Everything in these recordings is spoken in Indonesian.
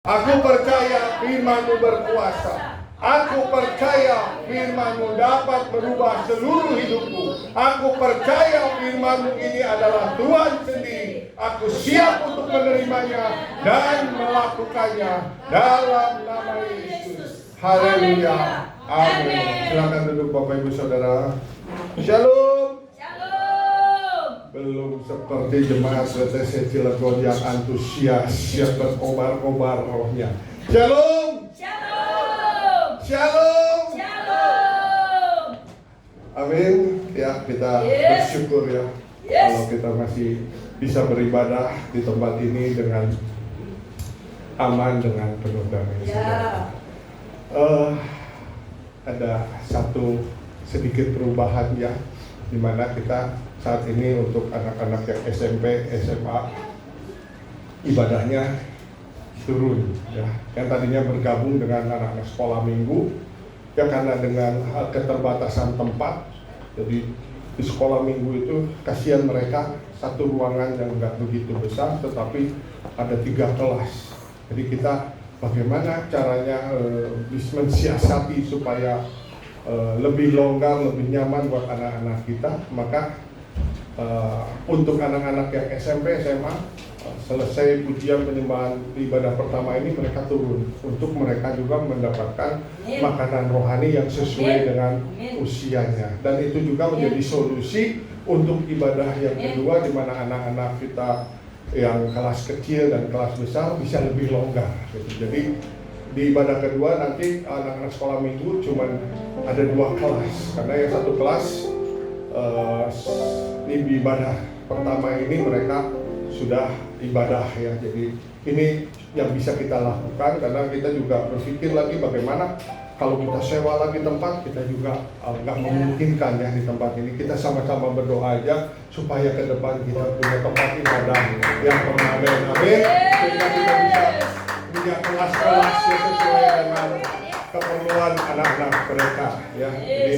Aku percaya firman-Mu berkuasa. Aku percaya firman-Mu dapat merubah seluruh hidupku. Aku percaya firman-Mu ini adalah Tuhan sendiri. Aku siap untuk menerimanya dan melakukannya dalam nama Yesus. Haleluya. Amin. Silakan duduk Bapak Ibu Saudara. Shalom. Belum seperti jemaat CTC Cilegon yang antusias, yang berkobar-kobar rohnya. Shalom. Shalom. Shalom. Shalom. Amin. Ya, kita bersyukur ya kalau kita masih bisa beribadah di tempat ini dengan aman, dengan penuh damai. Ada satu sedikit perubahan ya, di mana kita saat ini untuk anak-anak yang SMP, SMA ibadahnya turun ya. Yang tadinya bergabung dengan anak-anak sekolah minggu ya, karena dengan keterbatasan tempat, jadi di sekolah minggu itu kasihan mereka, satu ruangan yang enggak begitu besar tetapi ada 3 kelas. Jadi kita bagaimana caranya mensiasati supaya lebih longgar, lebih nyaman buat anak-anak kita. Maka untuk anak-anak yang SMP, SMA selesai pujian penyembahan ibadah pertama ini, mereka turun untuk mereka juga mendapatkan makanan rohani yang sesuai dengan usianya. Dan itu juga menjadi solusi untuk ibadah yang kedua, di mana anak-anak kita yang kelas kecil dan kelas besar bisa lebih longgar gitu. Jadi di ibadah kedua nanti anak-anak sekolah minggu cuma ada 2 kelas, karena yang satu kelas di ibadah pertama ini mereka sudah ibadah ya. Jadi ini yang bisa kita lakukan, karena kita juga berpikir lagi bagaimana kalau kita sewa lagi tempat, kita juga nggak memungkinkan ya di tempat ini. Kita sama-sama berdoa aja supaya ke depan kita punya tempat ibadah yang permanen. Amin. Sehingga kita bisa punya kelas-kelas yang sesuai dengan keperluan anak-anak mereka ya. Jadi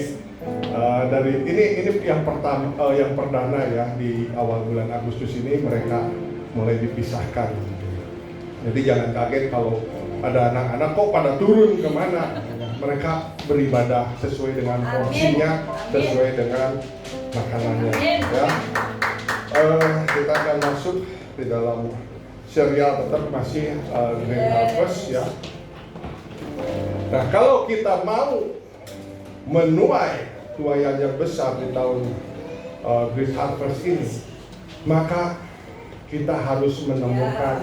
dari ini yang pertama, yang perdana ya, di awal bulan Agustus ini mereka mulai dipisahkan. Jadi jangan kaget kalau ada anak-anak kok pada turun kemana. Mereka beribadah sesuai dengan porsinya, sesuai dengan makanannya ya. Kita akan masuk di dalam serial tetap masih Green Harvest ya. Nah, kalau kita mau menuai tuaian yang besar di tahun Green Harvest ini, maka kita harus menemukan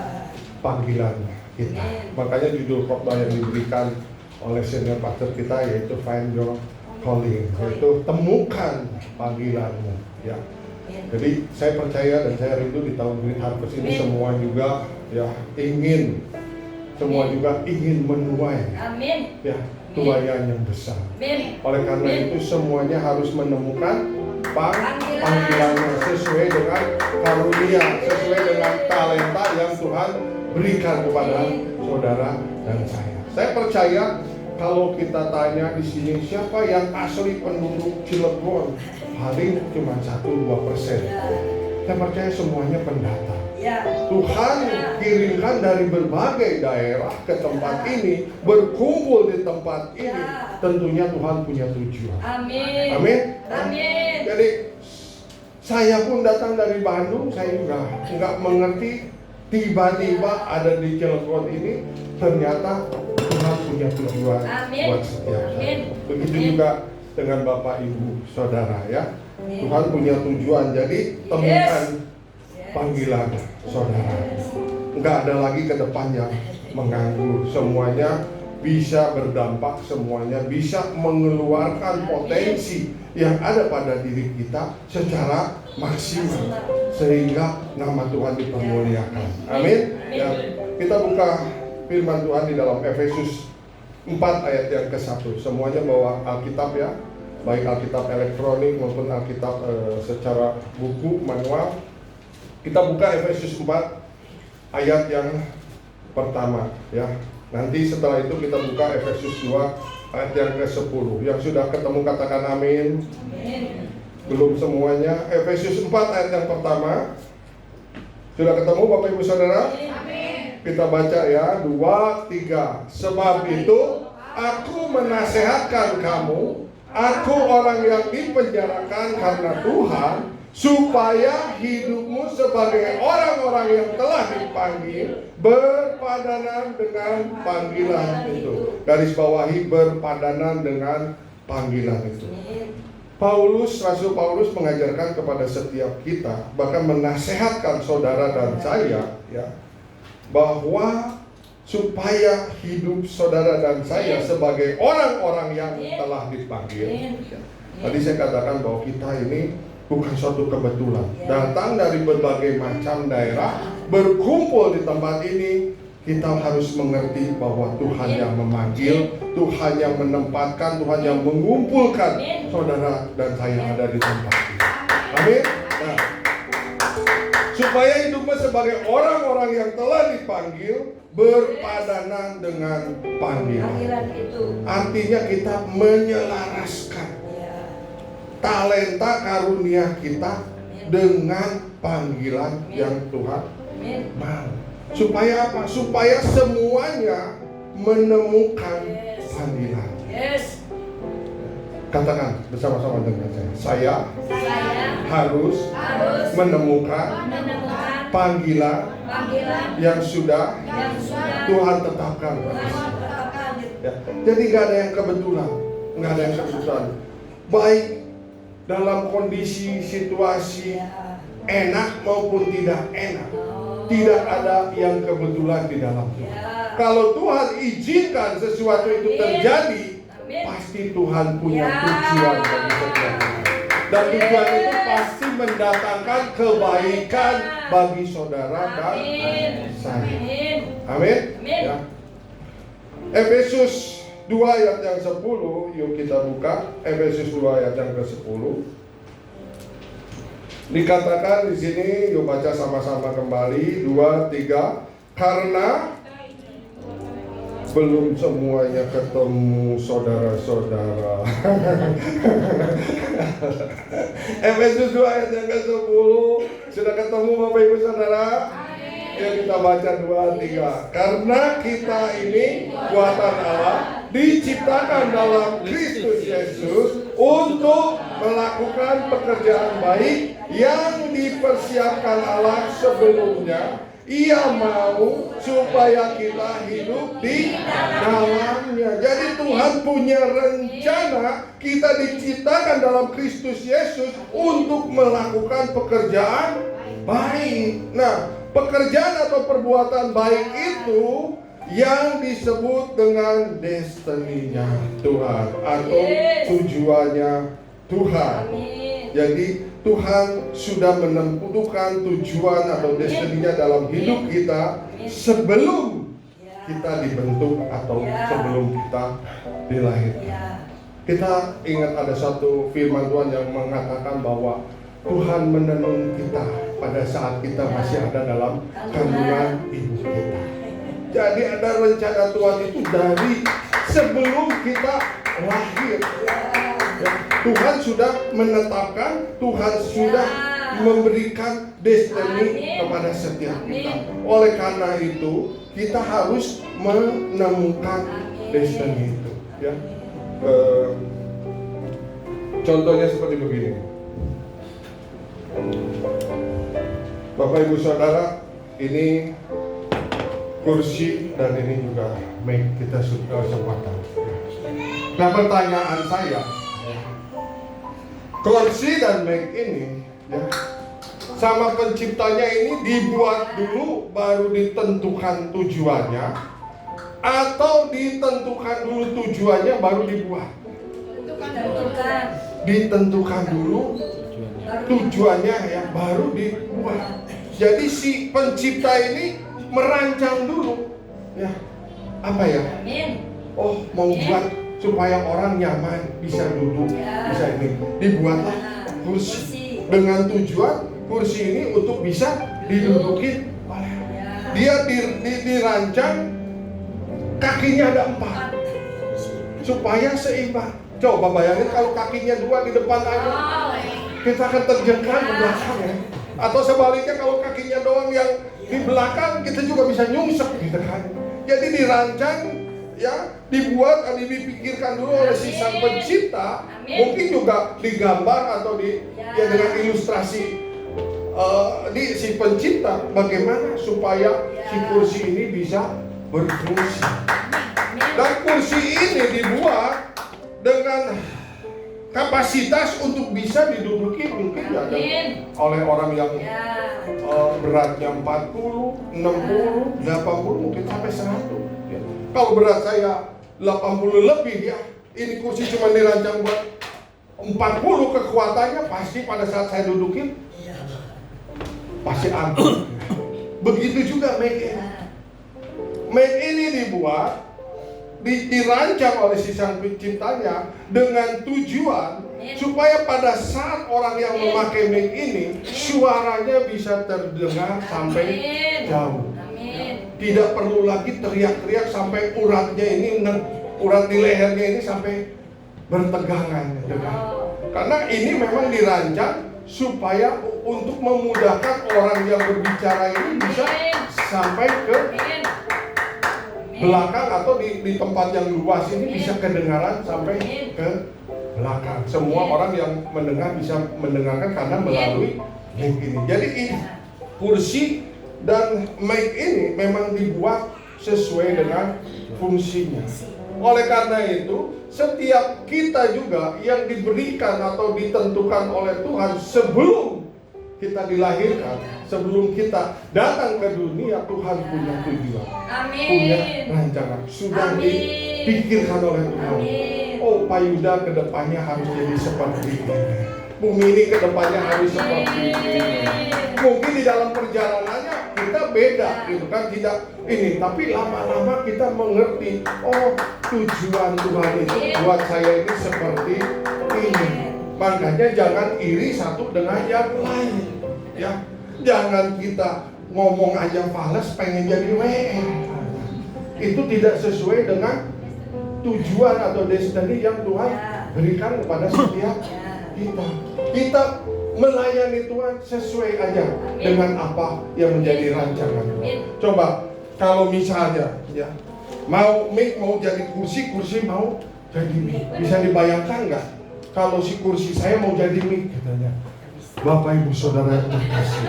panggilan kita. Makanya judul khotbah yang diberikan oleh senior pastor kita yaitu Find Your Calling, yaitu temukan panggilanmu ya. Jadi saya percaya dan saya rindu di tahun Green Harvest ini semua juga ya ingin menuai ya tuaian yang besar. Oleh karena itu semuanya harus menemukan panggilannya sesuai dengan karunia, sesuai dengan talenta yang Tuhan berikan kepada saudara dan saya. Saya percaya kalau kita tanya di sini siapa yang asli penduduk Cilegon, paling cuma 1-2%. Saya percaya semuanya pendatang. Tuhan kirimkan dari berbagai daerah ke tempat ini, berkumpul di tempat ini. Tentunya Tuhan punya tujuan. Amin. Amin. Amin. Jadi saya pun datang dari Bandung, saya juga nggak mengerti. Tiba-tiba ada di Cilegon ini, ternyata Tuhan punya tujuan buat setiap saya. Begitu juga dengan Bapak Ibu Saudara ya. Tuhan punya tujuan, jadi temukan panggilan saudara. Enggak ada lagi ke depan yang menganggur. Semuanya bisa berdampak, semuanya bisa mengeluarkan potensi yang ada pada diri kita secara maksimal, sehingga nama Tuhan dipermuliakan. Amin. Ya, kita buka firman Tuhan di dalam Efesus 4 ayat yang ke-1. Semuanya bawa Alkitab ya, baik Alkitab elektronik maupun Alkitab secara buku manual. Kita buka Efesus 4 ayat yang pertama ya. Nanti setelah itu kita buka Efesus 2 ayat yang ke-10. Yang sudah ketemu katakan amin. Belum semuanya. Efesus 4 ayat yang pertama. Sudah ketemu Bapak Ibu Saudara? Amin. Kita baca ya, 2, 3. Sebab itu aku menasehatkan kamu, aku orang yang dipenjarakan karena Tuhan, supaya hidupmu sebagai orang-orang yang telah dipanggil berpadanan dengan panggilan itu. Garis bawahi, berpadanan dengan panggilan itu. Rasul Paulus mengajarkan kepada setiap kita, bahkan menasehatkan saudara dan saya, ya, bahwa supaya hidup saudara dan saya sebagai orang-orang yang telah dipanggil. Tadi saya katakan bahwa kita ini bukan suatu kebetulan, datang dari berbagai macam daerah, berkumpul di tempat ini. Kita harus mengerti bahwa Tuhan yang memanggil, Tuhan yang menempatkan, Tuhan yang mengumpulkan saudara dan saya ada di tempat ini. Amin. Nah, supaya hidupnya sebagai orang-orang yang telah dipanggil berpadanan dengan panggilan. Artinya kita menyelaraskan talenta karunia kita dengan panggilan yang Tuhan mau. Supaya apa? Supaya semuanya menemukan panggilan. Katakan bersama-sama dengan saya. Saya harus menemukan panggilan yang sudah Tuhan tetapkan. Ya. Jadi nggak ada yang kebetulan, Baik dalam kondisi situasi enak maupun tidak enak. Tidak ada yang kebetulan di dalam Tuhan. Kalau Tuhan izinkan sesuatu itu terjadi, pasti Tuhan punya tujuan bagi setiap kita. Dan tujuan itu pasti mendatangkan kebaikan bagi saudara dan saya. Amin. Ya. Efesus 2 ayat yang 10, yuk kita buka. Efesus 2 ayat yang ke-10. Dikatakan di sini, yuk baca sama-sama kembali, 2, 3. Karena belum semuanya ketemu saudara-saudara. Efesus 2 ayat yang ke-10. Sudah ketemu Bapak Ibu Saudara? Ya, kita baca 2, 3. Karena kita ini buatan Allah, diciptakan dalam Kristus Yesus untuk melakukan pekerjaan baik yang dipersiapkan Allah sebelumnya. Ia mau supaya kita hidup di dalamnya. Jadi Tuhan punya rencana kita diciptakan dalam Kristus Yesus untuk melakukan pekerjaan baik. Nah, pekerjaan atau perbuatan baik itu yang disebut dengan destiny-nya Tuhan atau tujuannya Tuhan. Jadi Tuhan sudah menentukan tujuan atau destiny-nya dalam hidup kita sebelum kita dibentuk atau sebelum kita dilahirkan. Kita ingat ada satu firman Tuhan yang mengatakan bahwa Tuhan menenun kita pada saat kita masih ada dalam kandungan ibu kita. Jadi ada rencana Tuhan itu dari sebelum kita lahir. Tuhan sudah menetapkan, Tuhan sudah memberikan destiny kepada setiap kita. Oleh karena itu, kita harus menemukan destiny itu. Ya. Contohnya seperti begini. Bapak Ibu Saudara, ini kursi dan ini juga mic kita sudah sempatan. Nah, pertanyaan saya, kursi dan mic ini ya, sama penciptanya ini dibuat dulu baru ditentukan tujuannya, atau ditentukan dulu tujuannya baru dibuat? Ditentukan dulu tujuannya ya baru dibuat. Jadi si pencipta ini merancang dulu ya, apa ya? Oh, mau buat supaya orang nyaman, bisa duduk, bisa ini. Dibuatlah kursi dengan tujuan kursi ini untuk bisa didudukin oleh. Dia dirancang kakinya ada 4 supaya seimbang. Coba bayangin kalau kakinya 2 di depan aja, kita akan terjengkang ke belakang ya. Atau sebaliknya kalau kakinya doang yang Di belakang kita juga bisa nyungsep gitu kan. Jadi dirancang, ya, dibuat, dipikirkan dulu oleh si Sang Pencipta. Mungkin juga digambar atau ya dengan ilustrasi di si Pencipta bagaimana supaya si kursi ini bisa berfungsi. Dan kursi ini dibuat dengan kapasitas untuk bisa diduduki mungkin ya oleh orang yang beratnya 40, 60, 80 mungkin sampai 100 ya. Kalau berat saya 80 lebih ya, ini kursi cuma dirancang buat 40 kekuatannya, pasti pada saat saya dudukin pasti ampuh. Begitu juga make ini. Make ini dibuat, dirancang oleh si Sang Penciptanya dengan tujuan supaya pada saat orang yang memakai mic ini suaranya bisa terdengar sampai jauh. Tidak perlu lagi teriak-teriak sampai uratnya ini, urat di lehernya ini sampai bertegangan. Karena ini memang dirancang supaya untuk memudahkan orang yang berbicara ini bisa sampai ke belakang atau di tempat yang luas ini bisa kedengaran sampai ke belakang. Semua orang yang mendengar bisa mendengarkan karena melalui mic ini. Jadi ini kursi dan mic ini memang dibuat sesuai dengan fungsinya. Oleh karena itu, setiap kita juga yang diberikan atau ditentukan oleh Tuhan sebelum kita dilahirkan, sebelum kita datang ke dunia, Tuhan punya tujuan, punya rancangan, sudah dipikirkan oleh Tuhan. Oh, Pak Yuda kedepannya harus jadi seperti ini, bumi ini kedepannya harus seperti ini. Mungkin di dalam perjalanannya kita beda, gitu kan, tidak ini, tapi lama-lama kita mengerti, oh tujuan Tuhan itu buat saya ini seperti ini. Makanya jangan iri satu dengan yang lain, ya. Jangan kita ngomong aja fales pengen jadi WM. Itu tidak sesuai dengan tujuan atau destiny yang Tuhan berikan kepada setiap kita. Kita melayani Tuhan sesuai aja dengan apa yang menjadi rancangan Tuhan. Coba kalau misalnya ya mau mic mau jadi kursi mau jadi mic, bisa dibayangkan nggak? Kalau si kursi saya mau jadi mic katanya, Bapak Ibu Saudara yang terkasih,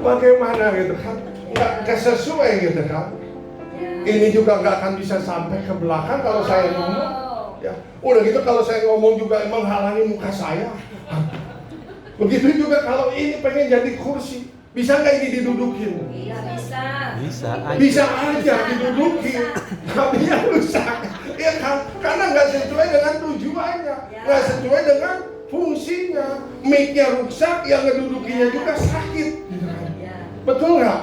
bagaimana gitu kan? Nggak sesuai gitu kan? Ini juga nggak akan bisa sampai ke belakang kalau saya ngomong. Ya, udah gitu kalau saya ngomong juga menghalangi muka saya. Begitu juga kalau ini pengen jadi kursi, bisa nggak ini didudukin? Iya bisa. Bisa aja didudukin, tapi yang rusak. Ya kan? Karena nggak sesuai dengan tujuannya, nggak sesuai dengan fungsinya. Mic-nya rusak, yang ngedudukinya juga sakit. Betul nggak?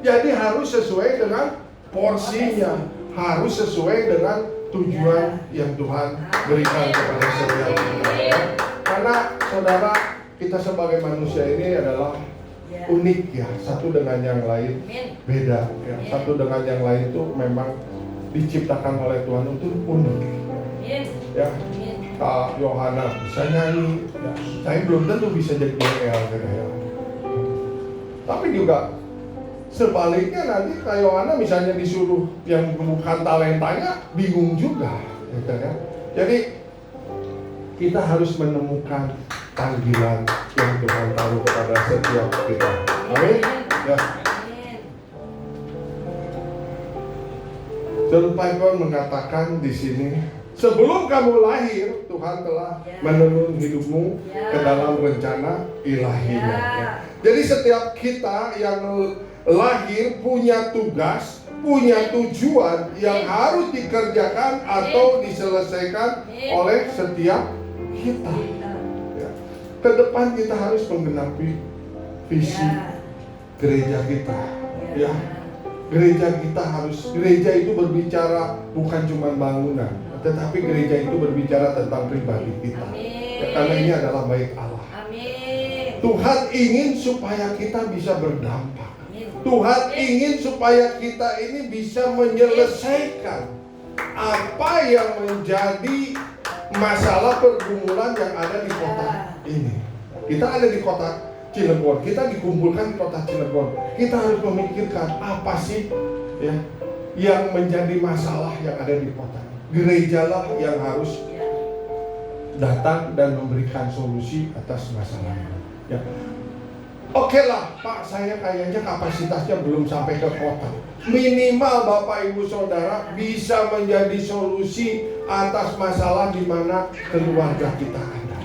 Jadi harus sesuai dengan porsinya, harus sesuai dengan tujuan yang Tuhan berikan kepada setiap kita. Karena saudara, kita sebagai manusia ini adalah unik ya, satu dengan yang lain beda ya. Satu dengan yang lain itu memang diciptakan oleh Tuhan untuk unik ya. Kak Yohana bisa nyanyi ya. Saya belum tentu bisa jadi BL gitu ya. Tapi juga sebaliknya nanti Kak Yohana misalnya disuruh yang bukan talentanya bingung juga gitu ya. Jadi kita harus menemukan panggilan yang Tuhan taruh kepada setiap kita. Amin. Ya. John Piper mengatakan di sini, sebelum kamu lahir, Tuhan telah menuntun hidupmu ke dalam rencana ilahinya. Ya. Jadi setiap kita yang lahir punya tugas, punya tujuan yang harus dikerjakan atau diselesaikan oleh setiap kita. Ya. Ke depan kita harus menggenapi visi gereja kita. Ya. Gereja kita gereja itu berbicara bukan cuma bangunan, tetapi gereja itu berbicara tentang pribadi kita. Ya, karena ini adalah baik Allah. Tuhan ingin supaya kita bisa berdampak. Tuhan ingin supaya kita ini bisa menyelesaikan apa yang menjadi masalah pergumulan yang ada di kota ini. Kita ada di kota Cilegon, kita dikumpulkan di kota Cilegon. Kita harus memikirkan apa sih ya yang menjadi masalah yang ada di kota. Gerejalah yang harus datang dan memberikan solusi atas masalah. Ya. Oke lah, Pak, saya kayaknya kapasitasnya belum sampai ke kota. Minimal Bapak Ibu Saudara bisa menjadi solusi atas masalah di mana keluarga kita ada.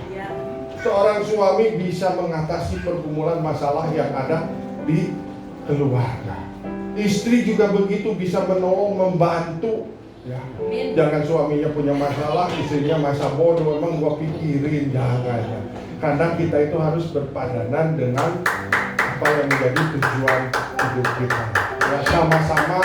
Seorang suami bisa mengatasi pergumulan masalah yang ada di keluarga. Istri juga begitu, bisa menolong, membantu. Ya. Jangan suaminya punya masalah, istrinya masa bodoh, emang gua pikirin, jangan ya. Karena kita itu harus berpadanan dengan apa yang menjadi tujuan hidup kita. Ya, sama-sama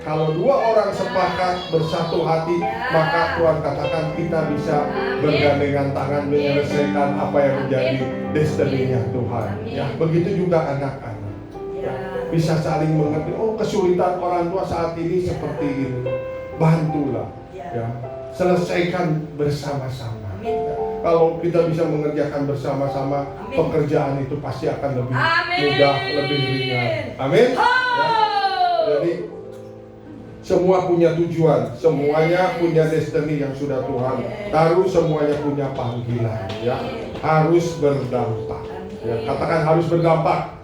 kalau dua orang sepakat bersatu hati, maka Tuhan katakan kita bisa bergandengan tangan menyelesaikan apa yang menjadi destiny-nya Tuhan. Ya, begitu juga anak-anak. Ya, bisa saling mengerti. Oh, kesulitan orang tua saat ini seperti ini. Bantulah, ya, selesaikan bersama-sama. Ya, kalau kita bisa mengerjakan bersama-sama, pekerjaan itu pasti akan lebih mudah, lebih ringan. Amin. Ya. Jadi semua punya tujuan, semuanya punya destiny yang sudah Tuhan taruh, semuanya punya panggilan. Ya, harus berdampak. Ya, katakan harus berdampak.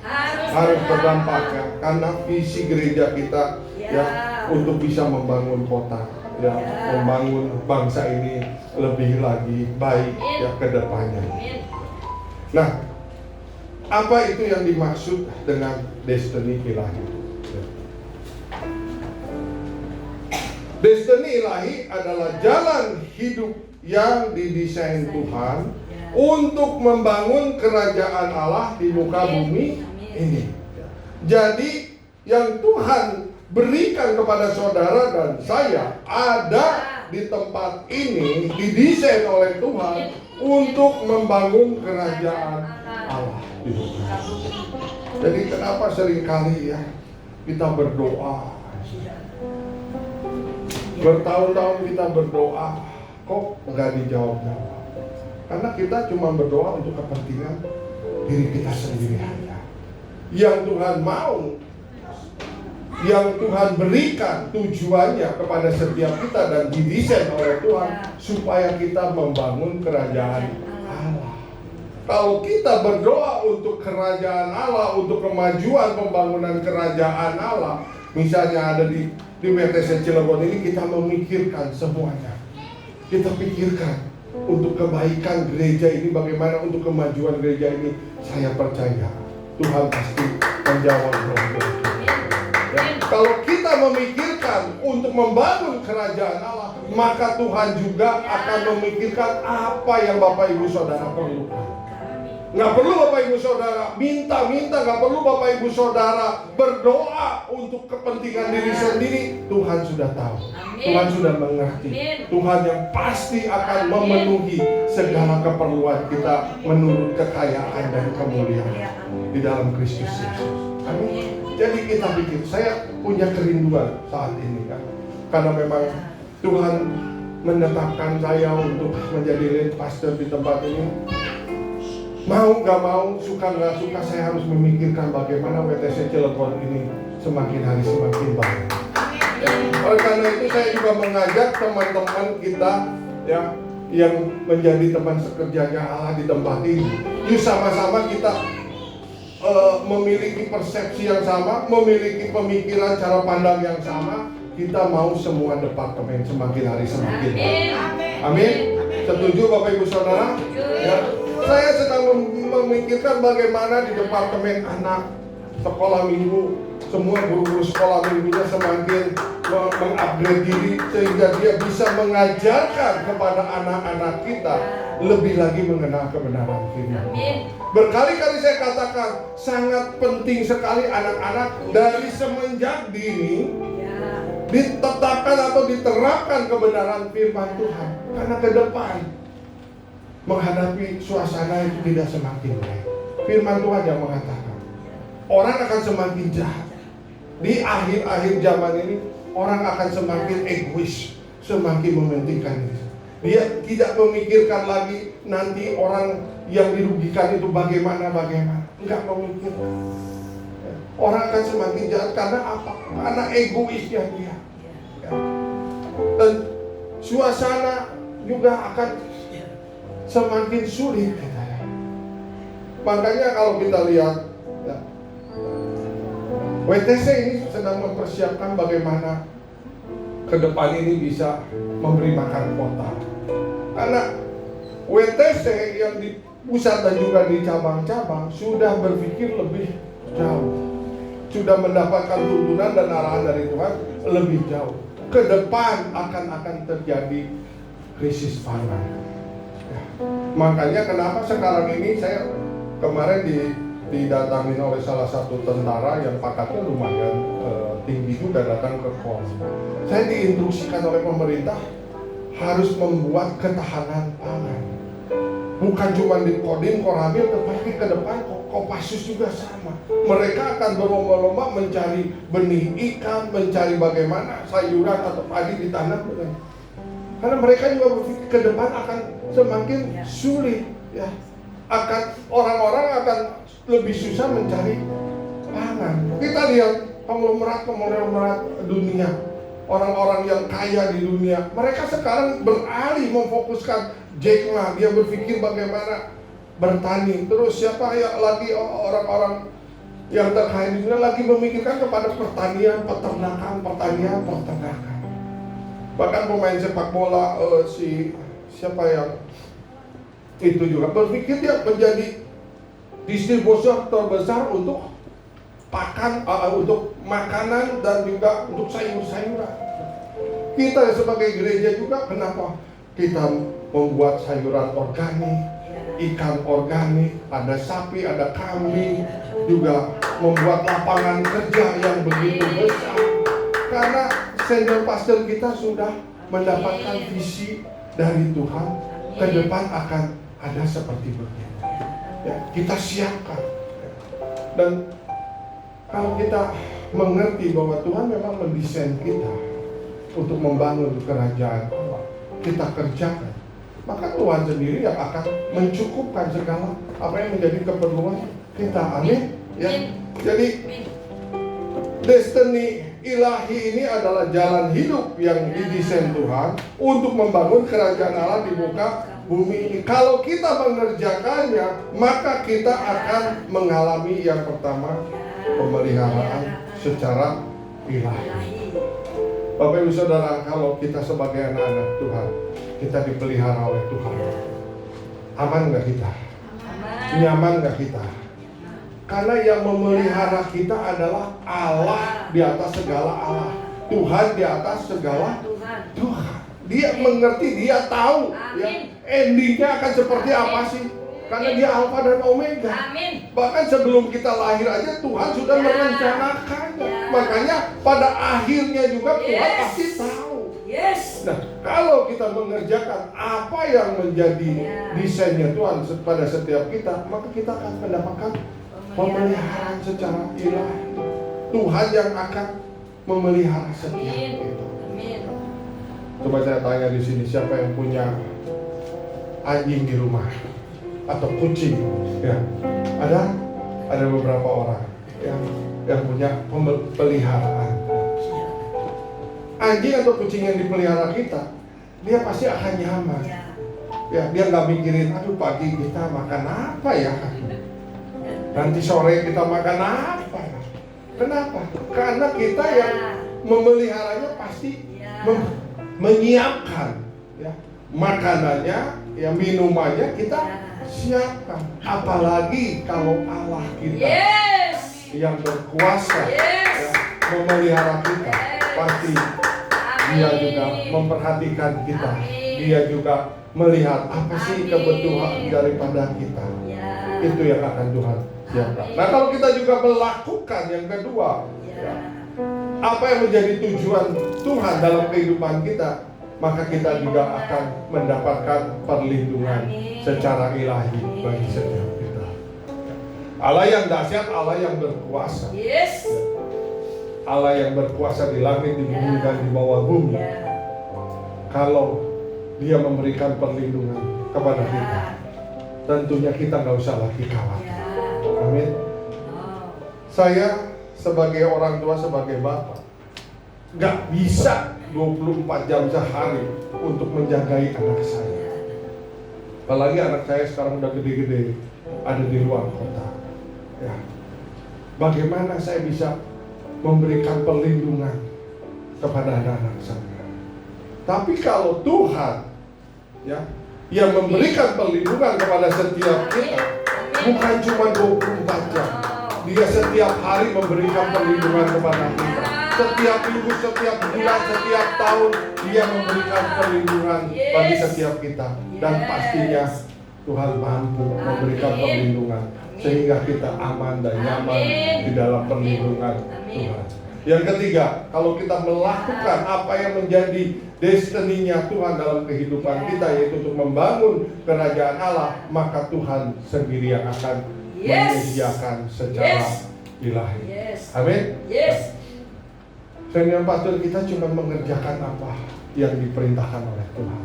Harus berdampak ya, karena visi gereja kita ya untuk bisa membangun kota, ya, membangun bangsa ini lebih lagi baik ya ke depannya. Nah, apa itu yang dimaksud dengan destiny ilahi? Destiny ilahi adalah jalan hidup yang didesain Tuhan untuk membangun kerajaan Allah di muka bumi ini. Jadi yang Tuhan berikan kepada saudara dan saya ada di tempat ini didesain oleh Tuhan untuk membangun kerajaan Allah. Jadi kenapa seringkali ya kita berdoa, bertahun-tahun kita berdoa kok nggak dijawab-jawab? Karena kita cuma berdoa untuk kepentingan diri kita sendiri aja. Yang Tuhan mau, yang Tuhan berikan tujuannya kepada setiap kita dan didesain oleh Tuhan supaya kita membangun kerajaan Allah. Kalau kita berdoa untuk kerajaan Allah, untuk kemajuan pembangunan kerajaan Allah, misalnya ada di WTC Cilegon ini, kita memikirkan semuanya. Kita pikirkan untuk kebaikan gereja ini, bagaimana untuk kemajuan gereja ini. Saya percaya Tuhan pasti menjawab doa. Ya, kalau kita memikirkan untuk membangun kerajaan Allah, maka Tuhan juga akan memikirkan apa yang Bapak Ibu Saudara perlukan. Nggak perlu Bapak Ibu Saudara minta-minta, nggak perlu Bapak Ibu Saudara berdoa untuk kepentingan diri sendiri. Tuhan sudah tahu, Tuhan sudah mengerti. Tuhan yang pasti akan memenuhi segala keperluan kita menurut kekayaan dan kemuliaan di dalam Kristus Yesus. Amin. Jadi kita pikir, saya punya kerinduan saat ini kan, karena memang Tuhan menetapkan saya untuk menjadi lead pastor di tempat ini. Mau gak mau, suka gak suka, saya harus memikirkan bagaimana WTC Cilegon ini semakin hari semakin baik. Oleh karena itu saya juga mengajak teman-teman kita ya yang menjadi teman sekerjanya Allah di tempat ini. Yuk sama-sama kita memiliki persepsi yang sama, memiliki pemikiran, cara pandang yang sama. Kita mau semua departemen semakin hari semakin baik. Amin. Setuju Bapak Ibu Saudara? Ya. Saya sedang memikirkan bagaimana di departemen anak, sekolah minggu, semua guru-guru sekolah minggunya semakin mengupgrade diri sehingga dia bisa mengajarkan kepada anak-anak kita lebih lagi mengenal kebenaran firman. Berkali-kali saya katakan sangat penting sekali anak-anak dari semenjak dini ditetapkan atau diterapkan kebenaran firman Tuhan, karena ke depan menghadapi suasana itu tidak semakin baik. Firman Tuhan yang mengatakan orang akan semakin jahat. Di akhir-akhir zaman ini orang akan semakin egois, semakin mementingkan diri. Dia tidak memikirkan lagi nanti orang yang dirugikan itu bagaimana. Enggak memikirkan. Orang akan semakin jahat karena apa? Karena egoisnya dia. Dan suasana juga akan semakin sulit. Makanya kalau kita lihat WTC ini sedang mempersiapkan bagaimana ke depan ini bisa memberi makan kota. Karena WTC yang di pusat dan juga di cabang-cabang sudah berpikir lebih jauh, sudah mendapatkan tuntunan dan arahan dari Tuhan lebih jauh. Ke depan akan terjadi krisis pangan. Makanya kenapa sekarang ini saya kemarin didatangin oleh salah satu tentara yang pangkatnya lumayan tinggi juga datang ke KOM. Saya diinstruksikan oleh pemerintah harus membuat ketahanan pangan. Bukan cuma di Kodim, Koramil, tetapi ke depan Kopassus juga sama. Mereka akan berlomba-lomba mencari benih ikan, mencari bagaimana sayuran atau padi ditanam. Karena mereka juga berpikir ke depan akan semakin sulit, ya. Orang-orang akan lebih susah mencari pangan. Kita lihat konglomerat dunia, orang-orang yang kaya di dunia, mereka sekarang beralih memfokuskan Jack Ma, dia berpikir bagaimana bertani. Terus siapa ya lagi orang-orang yang terkaya di dunia lagi memikirkan kepada pertanian, peternakan. Bahkan pemain sepak bola siapa yang itu juga berpikir dia menjadi distributor terbesar untuk untuk makanan dan juga untuk sayur-sayuran. Kita sebagai gereja juga kenapa kita membuat sayuran organik, ikan organik, ada sapi, ada kambing, juga membuat lapangan kerja yang begitu besar. Karena senior pastor kita sudah mendapatkan visi dari Tuhan, ke depan akan ada seperti begini. Ya, kita siapkan. Dan kalau kita mengerti bahwa Tuhan memang mendesain kita untuk membangun kerajaan Allah, kita kerjakan, maka Tuhan sendiri yang akan mencukupkan segala apa yang menjadi keperluan kita. Amin. Ya. Jadi destiny ilahi ini adalah jalan hidup yang didesain Tuhan untuk membangun kerajaan Allah di muka bumi ini. Kalau kita mengerjakannya, maka kita akan mengalami yang pertama, pemeliharaan secara ilahi. Bapak Ibu Saudara, kalau kita sebagai anak-anak Tuhan, kita dipelihara oleh Tuhan, aman gak kita? Nyaman gak kita? Karena yang memelihara kita adalah Allah di atas segala Allah, Tuhan di atas segala Tuhan. Dia mengerti, dia tahu ya, endingnya akan seperti apa sih. Karena dia Alfa dan Omega. Bahkan sebelum kita lahir aja Tuhan sudah merencanakannya. Makanya pada akhirnya juga Tuhan pasti tahu. Nah, kalau kita mengerjakan apa yang menjadi desainnya Tuhan pada setiap kita, maka kita akan mendapatkan pemeliharaan secara ilahi. Tuhan yang akan memelihara setiap kita. Coba saya tanya di sini, siapa yang punya anjing di rumah atau kucing? Ya, ada beberapa orang yang punya pemeliharaan. Anjing atau kucing yang dipelihara kita, dia pasti akan nyaman. Ya, dia nggak mikirin, aduh pagi kita makan apa ya? Nanti sore kita makan apa? Kenapa? Karena kita yang memeliharanya pasti menyiapkan ya, makanannya, ya minumannya kita siapkan. Apalagi kalau Allah kita yang berkuasa ya, memelihara kita, pasti Dia juga memperhatikan kita. Dia juga melihat apa sih kebutuhan daripada kita. Itu yang akan Tuhan siapkan. Nah, kalau kita juga melakukan yang kedua, ya, apa yang menjadi tujuan Tuhan dalam kehidupan kita, maka kita juga akan mendapatkan perlindungan secara ilahi bagi setiap kita. Allah yang dahsyat, Allah yang berkuasa. Allah yang berkuasa di langit, di bumi, dan di bawah bumi. Kalau Dia memberikan perlindungan kepada kita, tentunya kita nggak usah lagi khawatir. Amin. Saya sebagai orang tua, sebagai bapak, nggak bisa 24 jam sehari untuk menjagai anak saya. Apalagi anak saya sekarang udah gede-gede, ada di luar kota. Ya. Bagaimana saya bisa memberikan perlindungan kepada anak-anak saya? Tapi kalau Tuhan, ya, yang memberikan perlindungan kepada setiap kita, bukan cuma 24 jam. Dia setiap hari memberikan perlindungan kepada kita. Setiap minggu, setiap bulan, setiap tahun, Dia memberikan perlindungan bagi setiap kita. Dan pastinya Tuhan mampu memberikan perlindungan sehingga kita aman dan nyaman di dalam perlindungan Tuhan. Yang ketiga, kalau kita melakukan apa yang menjadi destininya Tuhan dalam kehidupan kita, yaitu untuk membangun kerajaan Allah, maka Tuhan sendiri yang akan menyediakan secara ilahi. Amin. Senior pastor kita cuma mengerjakan apa yang diperintahkan oleh Tuhan.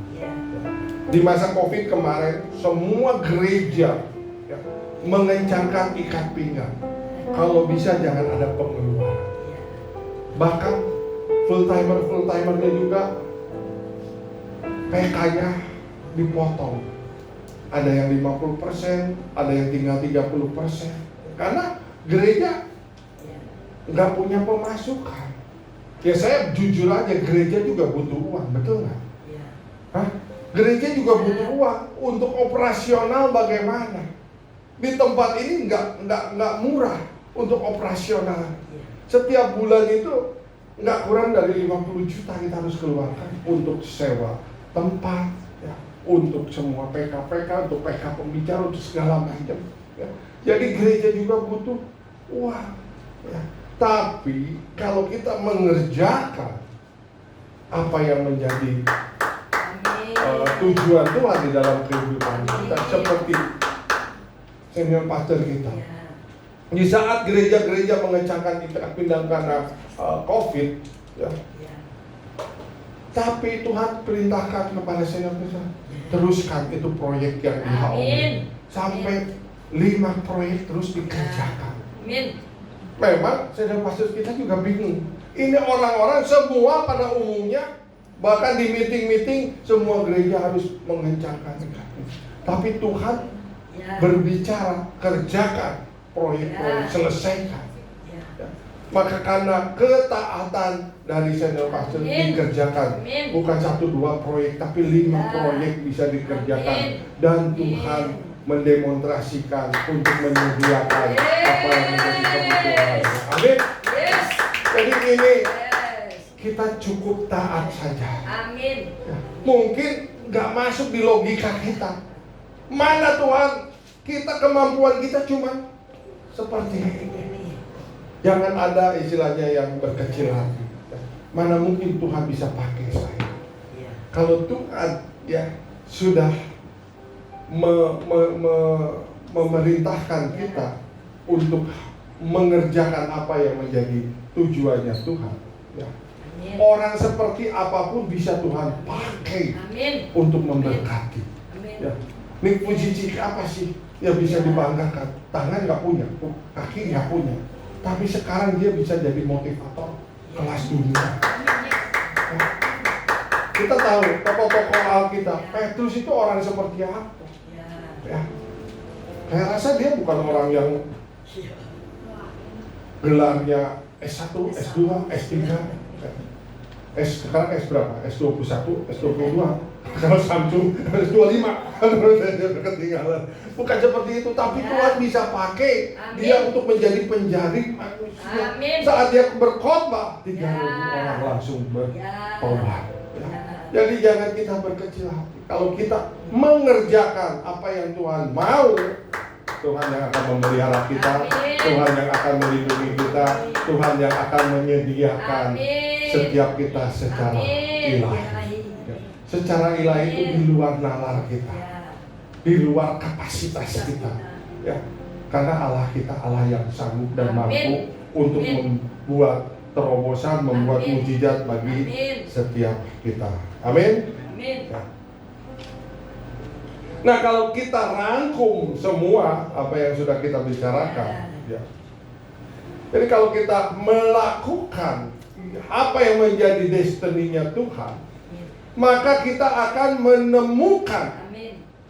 Di masa COVID kemarin, semua gereja mengencangkan ikat pinggang. Kalau bisa jangan ada pengeluaran. Bahkan full-timernya juga PK-nya dipotong. Ada yang 50%, ada yang tinggal 30%. Karena gereja nggak punya pemasukan. Ya saya jujur aja, gereja juga butuh uang, betul nggak? Hah? Gereja juga butuh uang untuk operasional bagaimana? Di tempat ini nggak murah untuk operasional. Setiap bulan itu nggak kurang dari 50 juta kita harus keluarkan untuk sewa tempat, ya, untuk semua PK, untuk PK pembicara, untuk segala macam. Ya. Jadi gereja juga butuh uang. Ya. Tapi kalau kita mengerjakan apa yang menjadi tujuan Tuhan di dalam kehidupan kita, seperti senior pastor kita. Di saat gereja-gereja mengencangkan ikat pinggang karena COVID, ya. Tapi Tuhan perintahkan kepada senior pastor, teruskan itu proyek yang di HOB sampai 5 proyek terus dikerjakan. Memang senior pastor kita juga bingung. Ini orang-orang semua pada umumnya, bahkan di meeting-meeting semua gereja harus mengencangkan ikat pinggang. Tapi Tuhan berbicara, kerjakan proyek-proyek, selesaikan. Ya. Maka karena ketaatan dari senior pastor dikerjakan, bukan 1-2 proyek, tapi 5 proyek bisa dikerjakan. Dan Tuhan mendemonstrasikan untuk menyediakan apa yang menjadi kebutuhan. Amin. Jadi ini kita cukup taat saja. Amin. Ya. Mungkin nggak masuk di logika kita. Mana Tuhan, kita kemampuan kita cuma seperti ini. Jangan ada istilahnya yang berkecil hati. Mana mungkin Tuhan bisa pakai saya? Kalau Tuhan ya sudah memerintahkan kita untuk mengerjakan apa yang menjadi tujuannya Tuhan. Ya. Orang seperti apapun bisa Tuhan pakai untuk memberkati. Ya. Nick Vujicic apa sih yang bisa dibanggakan? Tangan nggak punya, kaki nggak punya, tapi sekarang dia bisa jadi motivator kelas dunia. Ya. Kita tahu tokoh-tokoh Alkitab, Petrus itu orang seperti apa? Ya. Saya rasa dia bukan orang yang gelarnya S1, S2, S3. Sekarang S berapa? S21, S22. Kalau Samsung S25 ketinggalan. Bukan seperti itu, tapi Tuhan bisa pakai dia untuk menjadi penjari manusia. Saat dia berkhotbah, 3.000 orang langsung bertobat. Jadi jangan kita berkecil hati. Kalau kita mengerjakan apa yang Tuhan mau, Tuhan yang akan memelihara kita, Tuhan yang akan melindungi kita, Tuhan yang akan menyediakan setiap kita secara ilahi. Secara ilahi itu di luar nalar kita, di luar kapasitas kita, ya. Karena Allah kita Allah yang sanggup dan mampu untuk membuat terobosan, membuat mujizat bagi setiap kita. Amin. Ya. Nah, kalau kita rangkum semua apa yang sudah kita bicarakan, ya. Jadi kalau kita melakukan apa yang menjadi destininya Tuhan, maka kita akan menemukan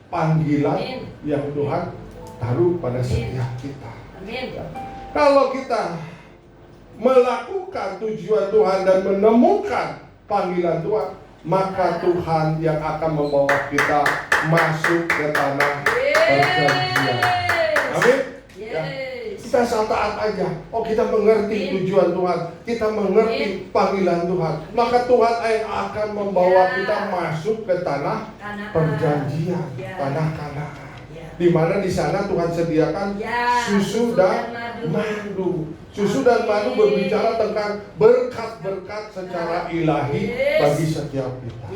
panggilan yang Tuhan taruh pada setiap kita. Ya. Kalau kita melakukan tujuan Tuhan dan menemukan panggilan Tuhan, maka Tuhan yang akan membawa kita masuk ke tanah perjanjian. Amin. Ya. Kita taat aja. Oh, kita mengerti tujuan Tuhan, kita mengerti panggilan Tuhan, maka Tuhan yang akan membawa kita masuk ke tanah perjanjian, tanah Kanaan. Di mana di sana Tuhan sediakan susu dan madu. Susu dan madu berbicara tentang berkat-berkat secara ilahi bagi setiap kita.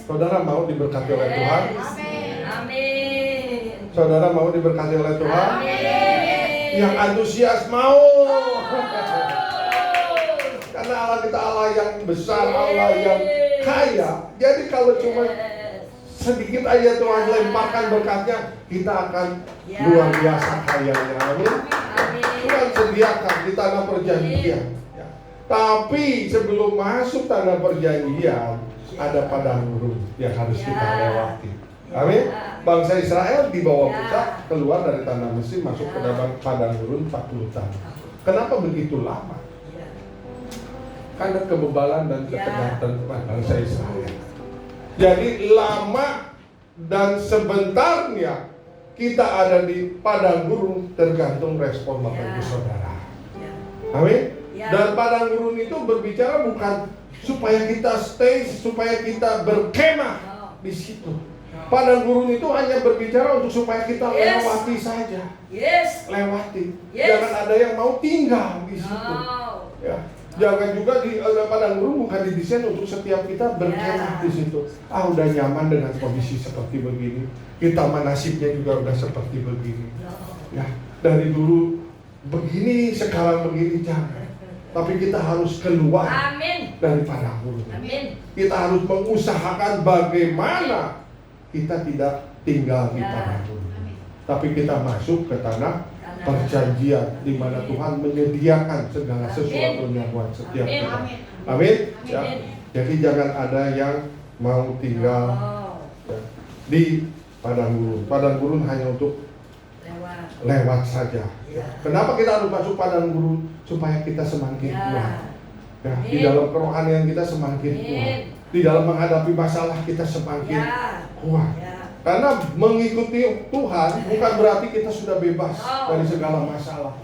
Saudara mau diberkati oleh Tuhan? Amin. Saudara mau diberkati oleh Tuhan? Amin. Yang antusias mau. Karena Allah kita Allah yang besar, Allah yang kaya. Jadi kalau cuma sedikit aja Tuhan lemparkan berkatnya, kita akan luar biasa kayanya. Amin. Tuhan sediakan di tanah perjanjian. Ya. Tapi sebelum masuk tanah perjanjian, ada padang gurun yang harus kita lewati. Amin. Bangsa Israel dibawa Musa keluar dari tanah Mesir, masuk ke dalam padang gurun 40 tahun. Kenapa begitu lama? Karena kebebalan dan ketegatan bangsa Israel. Jadi lama dan sebentarnya kita ada di padang gurun tergantung respon Bapak Ibu Saudara. Amin. Dan padang gurun itu berbicara bukan supaya kita stay, supaya kita berkemah di situ. Padang gurun itu hanya berbicara untuk supaya kita lewati saja. Lewati. Jangan ada yang mau tinggal di situ. Ya. Jangan juga di padang gurun bukan didesain untuk setiap kita berkemah di situ. Udah nyaman dengan kondisi seperti begini. Kita nasibnya juga udah seperti begini. Ya, dari dulu begini, sekarang begini, jangan. Tapi kita harus keluar dari padang gurun. Kita harus mengusahakan bagaimana kita tidak tinggal di padang gurun, tapi kita masuk ke tanah perjanjian di mana Tuhan menyediakan segala sesuatunya buat setiap kita. Amin. Ya. Jadi jangan ada yang mau tinggal ya, di padang gurun. Padang gurun hanya untuk lewat saja. Kenapa kita harus masuk padang gurun? Supaya kita semakin kuat. Ya, di dalam kerohanian kita semakin kuat. Di dalam menghadapi masalah kita semakin kuat. Karena mengikuti Tuhan bukan berarti kita sudah bebas dari segala masalah.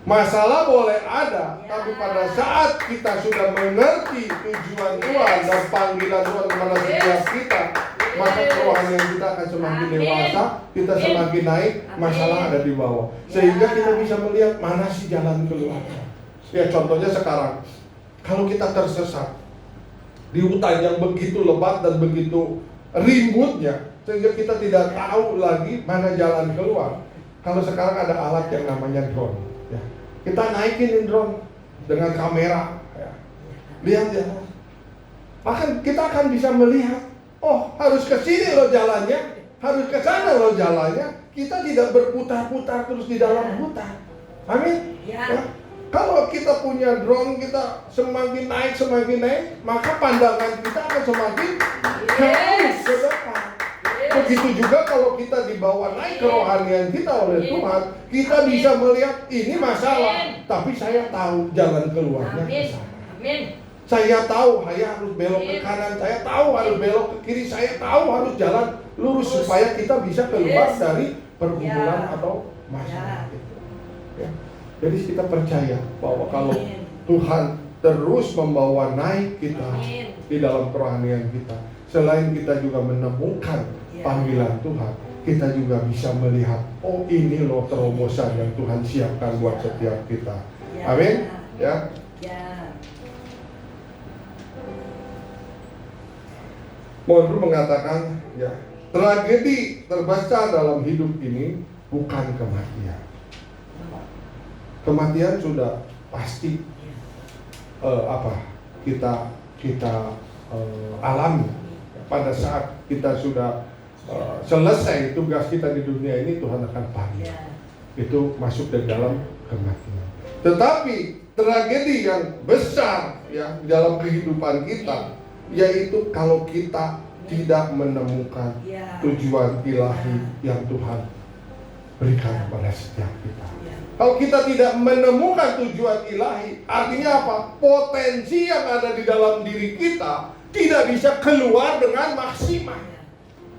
Masalah boleh ada, tapi pada saat kita sudah mengerti tujuan Tuhan dan panggilan Tuhan kepada setiap kita, maka kerohanian kita akan semakin dewasa, kita semakin naik, masalah ada di bawah. Sehingga kita bisa melihat mana sih jalan keluarnya. Ya, contohnya sekarang, kalau kita tersesat di hutan yang begitu lebat dan begitu ributnya, sehingga kita tidak tahu lagi mana jalan keluar. Kalau sekarang ada alat yang namanya drone, ya. Kita naikin drone dengan kamera, ya. Lihat ya. Bahkan kita akan bisa melihat, oh harus ke sini loh jalannya, harus ke sana loh jalannya. Kita tidak berputar-putar terus di dalam hutan. Amin. Ya. Kalau kita punya drone, kita semakin naik, maka pandangan kita akan semakin jauh ke depan. Begitu juga kalau kita dibawa naik kerohanian kita oleh Tuhan, kita bisa melihat ini masalah, tapi saya tahu jalan keluarnya ke sana. Saya tahu saya harus belok ke kanan, saya tahu harus belok ke kiri, saya tahu harus jalan lurus supaya kita bisa keluar dari pergumulan atau masalah itu. Ya. Jadi kita percaya bahwa kalau Tuhan terus membawa naik kita di dalam kerohanian kita, selain kita juga menemukan panggilan Tuhan, kita juga bisa melihat, oh ini loh terobosan yang Tuhan siapkan buat setiap kita. Amin. Ya. Mohon mengatakan, ya, tragedi terbesar dalam hidup ini bukan kematian. Kematian sudah pasti kita alami pada saat kita sudah selesai tugas kita di dunia ini, Tuhan akan panggil. Itu masuk dari dalam kematian. Tetapi tragedi yang besar ya dalam kehidupan kita, yaitu kalau kita tidak menemukan tujuan ilahi yang Tuhan berikan kepada setiap kita. Kalau kita tidak menemukan tujuan ilahi, artinya apa? Potensi yang ada di dalam diri kita tidak bisa keluar dengan maksimal.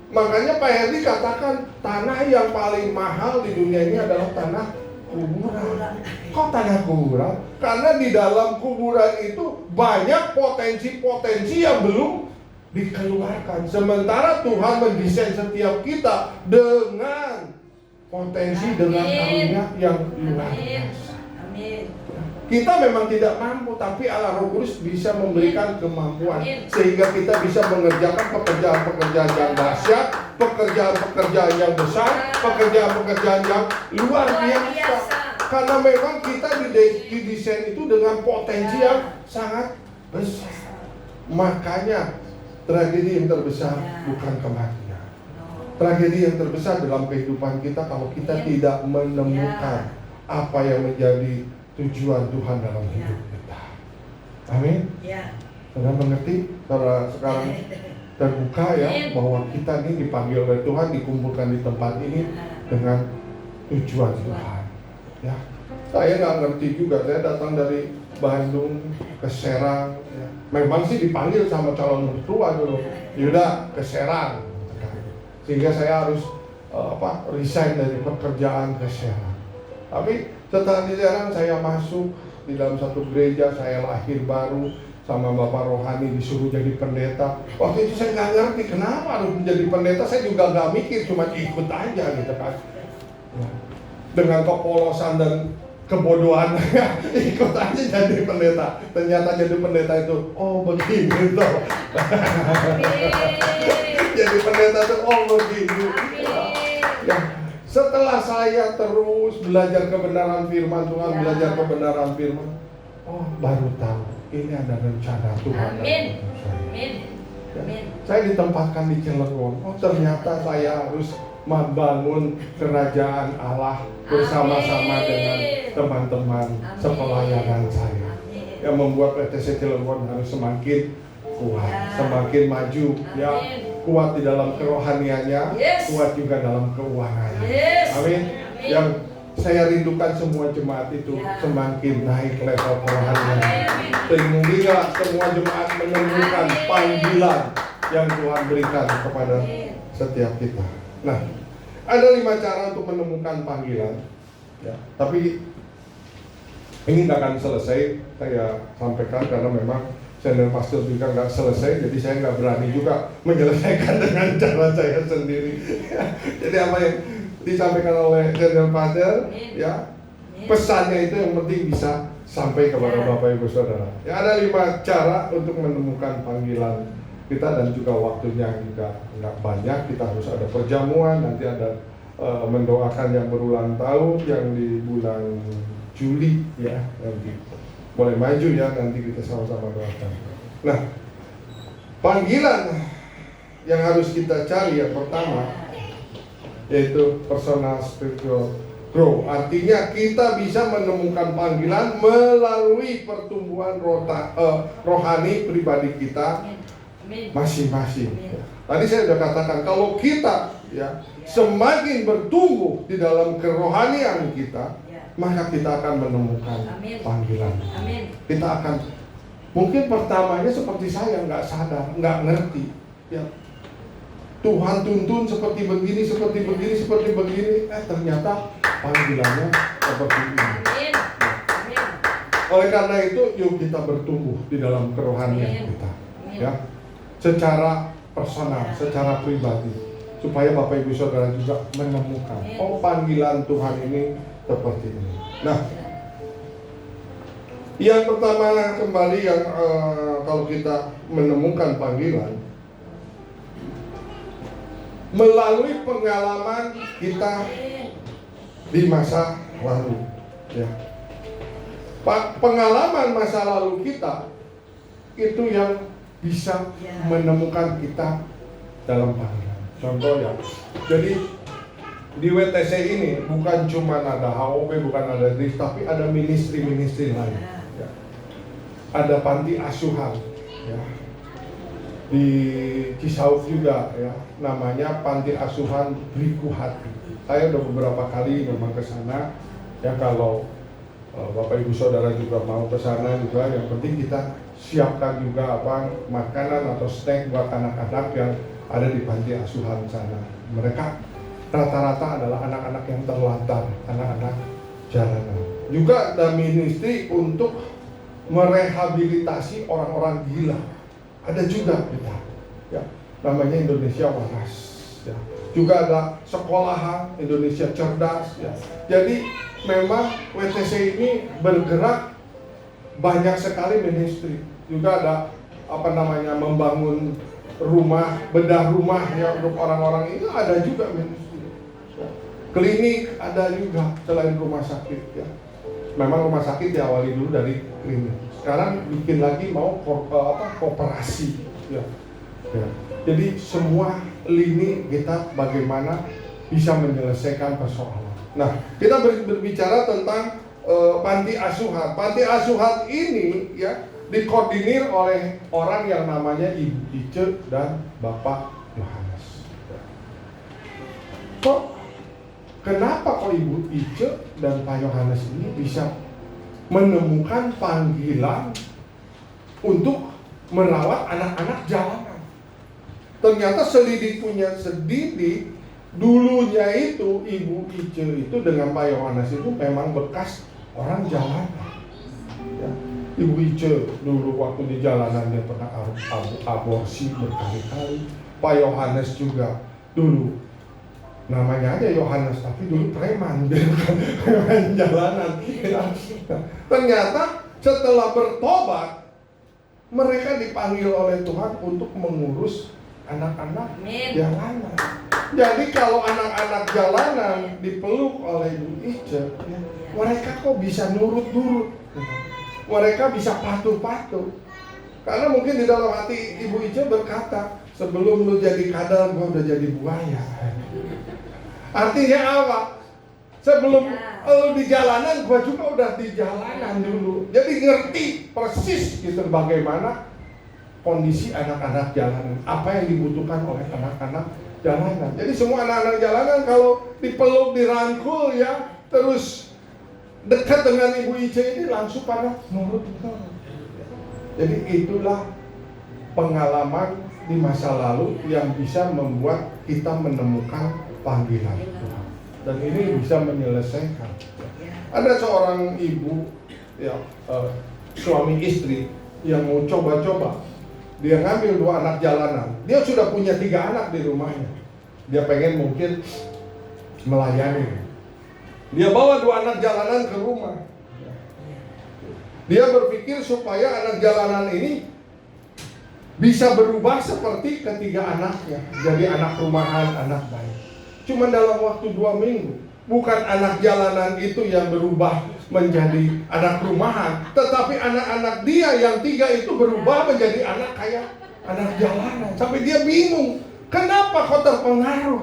Makanya Pak Herdi katakan tanah yang paling mahal di dunia ini adalah tanah kuburan. Kok tanah kuburan? Karena di dalam kuburan itu banyak potensi-potensi yang belum dikeluarkan. Sementara Tuhan mendesain setiap kita dengan potensi, dengan karunia yang luar biasa. Kita memang tidak mampu, tapi Allah Roh Kudus bisa memberikan kemampuan sehingga kita bisa mengerjakan pekerjaan-pekerjaan yang dahsyat, pekerjaan-pekerjaan yang besar, pekerjaan-pekerjaan yang luar biasa. Karena memang kita didesain itu dengan potensi yang sangat besar. Makanya tragedi yang terbesar bukan kematian. Tragedi yang terbesar dalam kehidupan kita kalau kita tidak menemukan apa yang menjadi tujuan Tuhan dalam hidup kita. Amin. Saudara mengerti? Saudara sekarang terbuka ya bahwa kita ini dipanggil oleh Tuhan, dikumpulkan di tempat ini dengan tujuan Tuhan. Ya, saya nggak ngerti juga. Saya datang dari Bandung ke Serang. Ya. Memang sih dipanggil sama calon mertua dulu. Yaudah ke Serang. Sehingga saya harus resign dari pekerjaan ke Serang. Tapi setelah di Serang saya masuk di dalam satu gereja, saya lahir baru sama Bapak Rohani disuruh jadi pendeta. Waktu itu saya nggak ngerti kenapa harus menjadi pendeta. Saya juga nggak mikir, cuma ikut aja gitu kan. Dengan kepolosan dan kebodohan ikut aja jadi pendeta. Ternyata jadi pendeta itu begini toh. Jadi pendeta itu begini. Ya. Setelah saya terus belajar kebenaran firman Tuhan, belajar kebenaran firman, baru tahu ini ada rencana Tuhan dalam hidup saya. Saya ditempatkan di Cilegon. Ternyata saya harus membangun kerajaan Allah bersama-sama dengan teman-teman sepelayanan saya. Yang membuat PTC Cilegon harus semakin kuat, semakin maju, ya. Kuat di dalam kerohaniannya, kuat juga dalam keuangannya. Amin. Yang saya rindukan semua jemaat itu semakin naik level kerohaniannya. Sehingga semua jemaat menemukan panggilan yang Tuhan berikan kepada setiap kita. Nah, ada 5 cara untuk menemukan panggilan. Ya, tapi ini tidak akan selesai saya sampaikan karena memang senior pastor juga nggak selesai, jadi saya nggak berani juga menyelesaikan dengan cara saya sendiri. Jadi apa yang disampaikan oleh senior pastor, ya pesannya itu yang penting bisa sampai kepada Bapak Ibu Saudara. Ya ada 5 cara untuk menemukan panggilan kita dan juga waktunya juga nggak banyak. Kita harus ada perjamuan, nanti ada mendoakan yang berulang tahun yang di bulan Juli ya nanti. Boleh maju ya, nanti kita sama-sama doakan. Nah, panggilan yang harus kita cari yang pertama yaitu personal spiritual growth. Artinya kita bisa menemukan panggilan melalui pertumbuhan rohani pribadi kita masing-masing. Tadi saya sudah katakan kalau kita ya semakin bertumbuh di dalam kerohanian kita, maka kita akan menemukan panggilan. Kita akan, mungkin pertamanya seperti saya nggak sadar, nggak ngerti. Ya, Tuhan tuntun seperti begini, ternyata panggilannya seperti ini. Oleh karena itu, yuk kita bertumbuh di dalam kerohanian kita, ya, secara personal, secara pribadi, supaya Bapak Ibu Saudara juga menemukan, panggilan Tuhan ini seperti ini. Nah, yang pertama kembali yang kalau kita menemukan panggilan melalui pengalaman kita di masa lalu, ya. Pengalaman masa lalu kita itu yang bisa menemukan kita dalam panggilan. Contoh ya. Jadi di WTC ini bukan cuma ada HOP, bukan ada DRIF, tapi ada ministry-ministry lain. Ya. Ada panti asuhan. Ya. Di Cisauk juga ya, namanya Panti Asuhan Riku Hati. Saya udah beberapa kali memang ke sana. Ya, kalau Bapak Ibu Saudara juga mau ke sana juga, yang penting kita siapkan juga makanan atau snack buat anak-anak yang ada di panti asuhan sana. Mereka rata-rata adalah anak-anak yang terlantar, anak-anak jalanan. Juga ada ministry untuk merehabilitasi orang-orang gila. Ada juga kita, ya, namanya Indonesia Waras. Ya. Juga ada sekolahan Indonesia Cerdas. Ya. Jadi memang WTC ini bergerak banyak sekali ministry. Juga ada membangun rumah, bedah rumah ya untuk orang-orang itu ada juga ministry. Ya. Klinik ada juga selain rumah sakit ya. Memang rumah sakit diawali dulu dari klinik. Sekarang bikin lagi mau koperasi ya. Ya. Jadi semua lini kita bagaimana bisa menyelesaikan persoalan. Nah, kita berbicara tentang panti asuhan. Panti asuhan ini ya dikoordinir oleh orang yang namanya Ibu Ice dan Bapak Yohanes. Kenapa Ibu Ice dan Pak Yohanes ini bisa menemukan panggilan untuk merawat anak-anak jalanan? Ternyata selidik punya selidik, dulunya itu Ibu Ice itu dengan Pak Yohanes itu memang bekas orang jalanan. Ya. Ibu Ice dulu waktu di jalanan dia pernah aborsi berkali-kali. Pak Yohanes juga dulu namanya aja Yohanes, tapi dulu preman, preman jalanan. Ya. Ternyata setelah bertobat, mereka dipanggil oleh Tuhan untuk mengurus anak-anak jalanan. Jadi kalau anak-anak jalanan dipeluk oleh Ibu Ice, ya, mereka kok bisa nurut-nurut, mereka bisa patuh-patuh. Karena mungkin di dalam hati Ibu Ice berkata, sebelum lu jadi kadal, gua udah jadi buaya. Artinya apa? Sebelum lu di jalanan, gua juga udah di jalanan dulu. Jadi ngerti persis gitu bagaimana kondisi anak-anak jalanan, apa yang dibutuhkan oleh anak-anak jalanan. Jadi semua anak-anak jalanan kalau dipeluk, dirangkul ya, terus dekat dengan Ibu Ice ini langsung pada nurut. Jadi itulah pengalaman di masa lalu yang bisa membuat kita menemukan panggilan Tuhan. Dan ini bisa menyelesaikan. Ada seorang ibu ya, suami istri yang mau coba-coba. Dia ngambil 2 anak jalanan. Dia sudah punya 3 anak di rumahnya. Dia pengen mungkin melayani. Dia bawa 2 anak jalanan ke rumah. Dia berpikir supaya anak jalanan ini bisa berubah seperti ketiga anaknya. Jadi anak rumahan, anak baik. Cuma dalam waktu 2 minggu. Bukan anak jalanan itu yang berubah menjadi anak rumahan, tetapi anak-anak dia yang 3 itu berubah menjadi anak kayak anak jalanan. Sampai dia bingung, kenapa kok terpengaruh?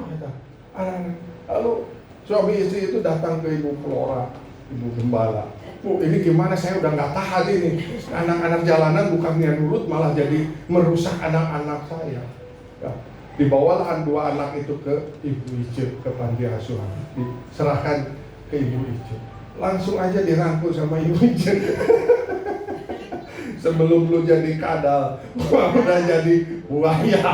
Lalu suami istri itu datang ke Ibu Flora, Ibu Gembala. Bu, ini gimana, saya udah gak tahan ini. Anak-anak jalanan bukannya nurut, malah jadi merusak anak-anak saya. Ya. Dibawalah 2 anak itu ke Ibu Ice, ke panti asuhan. Diserahkan ke Ibu Ice. Langsung aja dirangkul sama Ibu Ice. Sebelum lu jadi kadal, udah jadi buaya.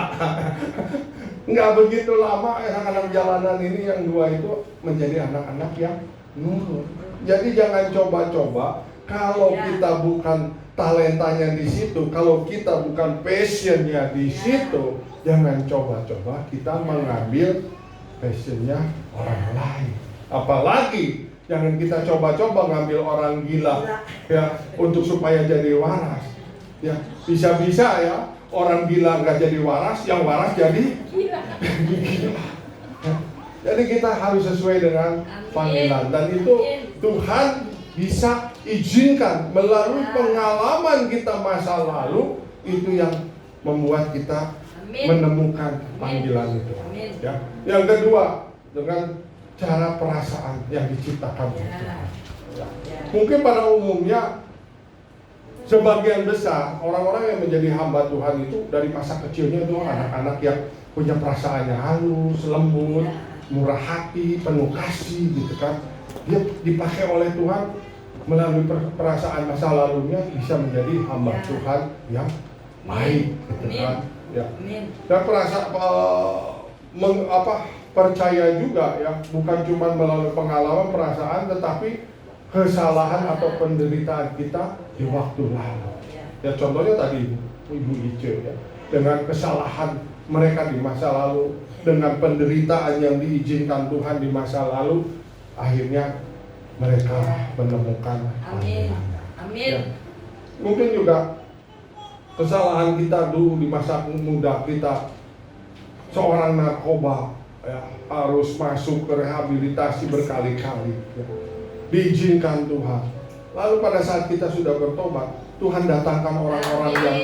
Nggak begitu lama anak-anak jalanan ini yang 2 itu menjadi anak-anak yang nurut. Jadi jangan coba-coba kalau kita bukan talentanya di situ, kalau kita bukan passionnya di situ, jangan coba-coba kita mengambil passionnya orang lain. Apalagi jangan kita coba-coba ngambil orang gila ya untuk supaya jadi waras. Ya bisa-bisa ya orang gila nggak jadi waras, yang waras jadi gila. Jadi kita harus sesuai dengan panggilan, dan itu Tuhan bisa izinkan melalui pengalaman kita masa lalu, itu yang membuat kita menemukan panggilan itu. Ya. Yang kedua, dengan cara perasaan yang diciptakan. Ya. Mungkin pada umumnya sebagian besar orang-orang yang menjadi hamba Tuhan itu dari masa kecilnya itu anak-anak yang punya perasaannya halus, lembut, murah hati, penuh kasih gitu kan. Dia dipakai oleh Tuhan melalui perasaan masa lalunya bisa menjadi hamba Tuhan yang baik gitu kan. Ya. Dan percaya juga ya, bukan cuma melalui pengalaman perasaan tetapi kesalahan atau penderitaan kita di waktu lalu. Ya contohnya tadi Ibu Ice ya, dengan kesalahan mereka di masa lalu, dengan penderitaan yang diizinkan Tuhan di masa lalu, akhirnya mereka menemukan panggilannya. Ya. Mungkin juga kesalahan kita dulu di masa muda kita, seorang narkoba ya, harus masuk ke rehabilitasi berkali-kali ya. Diizinkan Tuhan. Lalu pada saat kita sudah bertobat, Tuhan datangkan orang-orang yang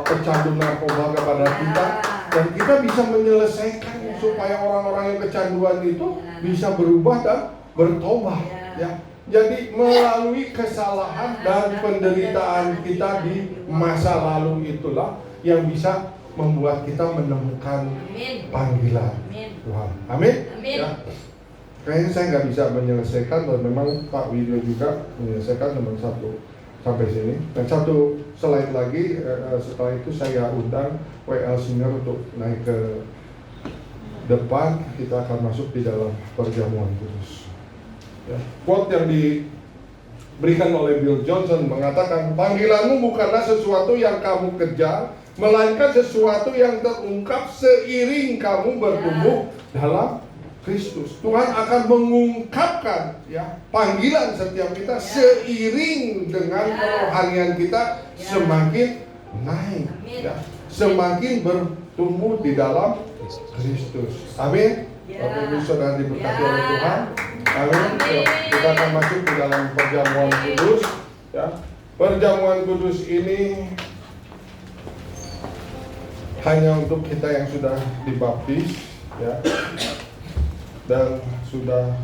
pecandu narkoba kepada kita, dan kita bisa menyelesaikan supaya orang-orang yang kecanduan itu bisa berubah dan bertobat ya. Jadi melalui kesalahan dan penderitaan kita di masa lalu itulah yang bisa membuat kita menemukan panggilan Tuhan. Amin. Ya. Kayaknya saya nggak bisa menyelesaikan, dan memang Pak Widio juga menyelesaikan cuma satu sampai sini. Dan satu slide lagi, setelah itu saya undang WL Senior untuk naik ke depan. Kita akan masuk di dalam perjamuan kudus. Ya. Quote yang diberikan oleh Bill Johnson mengatakan, panggilanmu bukanlah sesuatu yang kamu kejar, melainkan sesuatu yang terungkap seiring kamu bertumbuh dalam Kristus. Tuhan akan mengungkapkan ya panggilan setiap kita seiring dengan kerohanian kita semakin naik ya, semakin bertumbuh di dalam Kristus. Amin. Bapak Ibu Saudara diberkati oleh Tuhan. Amin. Kita akan masuk di dalam perjamuan kudus ya. Perjamuan kudus ini hanya untuk kita yang sudah dibaptis ya, dan sudah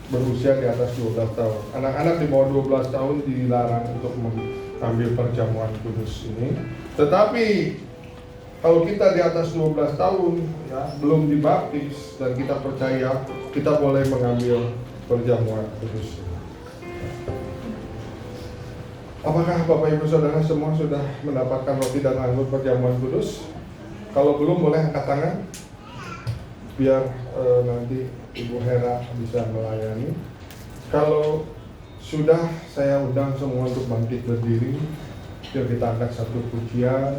berusia di atas 12 tahun. Anak-anak di bawah 12 tahun dilarang untuk mengambil perjamuan kudus ini. Tetapi kalau kita di atas 12 tahun ya, belum dibaptis dan kita percaya, kita boleh mengambil perjamuan kudus. Apakah Bapak Ibu Saudara semua sudah mendapatkan roti dan anggur perjamuan kudus? Kalau belum, boleh angkat tangan biar nanti Ibu Hera bisa melayani. Kalau sudah, saya undang semua untuk bangkit berdiri. Biar kita angkat satu pujian.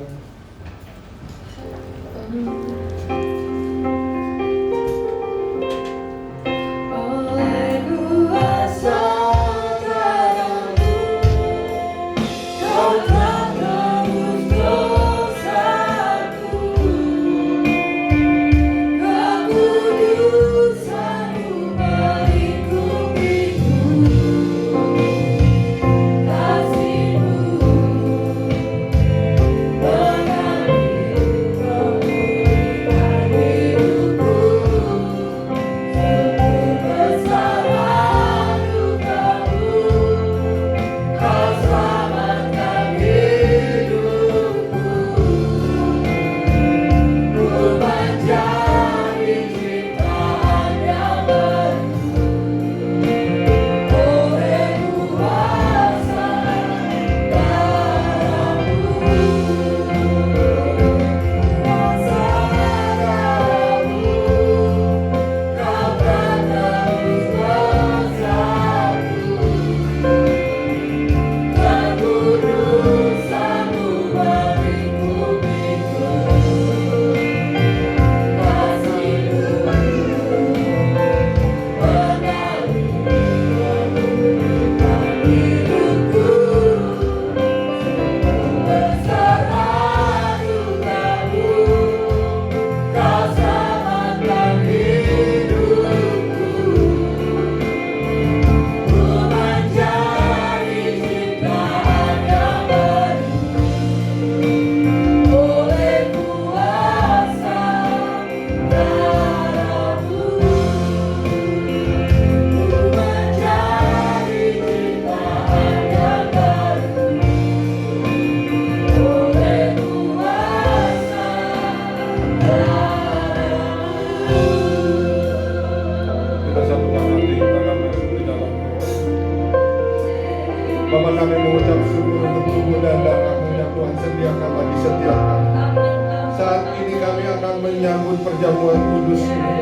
menyambut perjamuan kudus ini.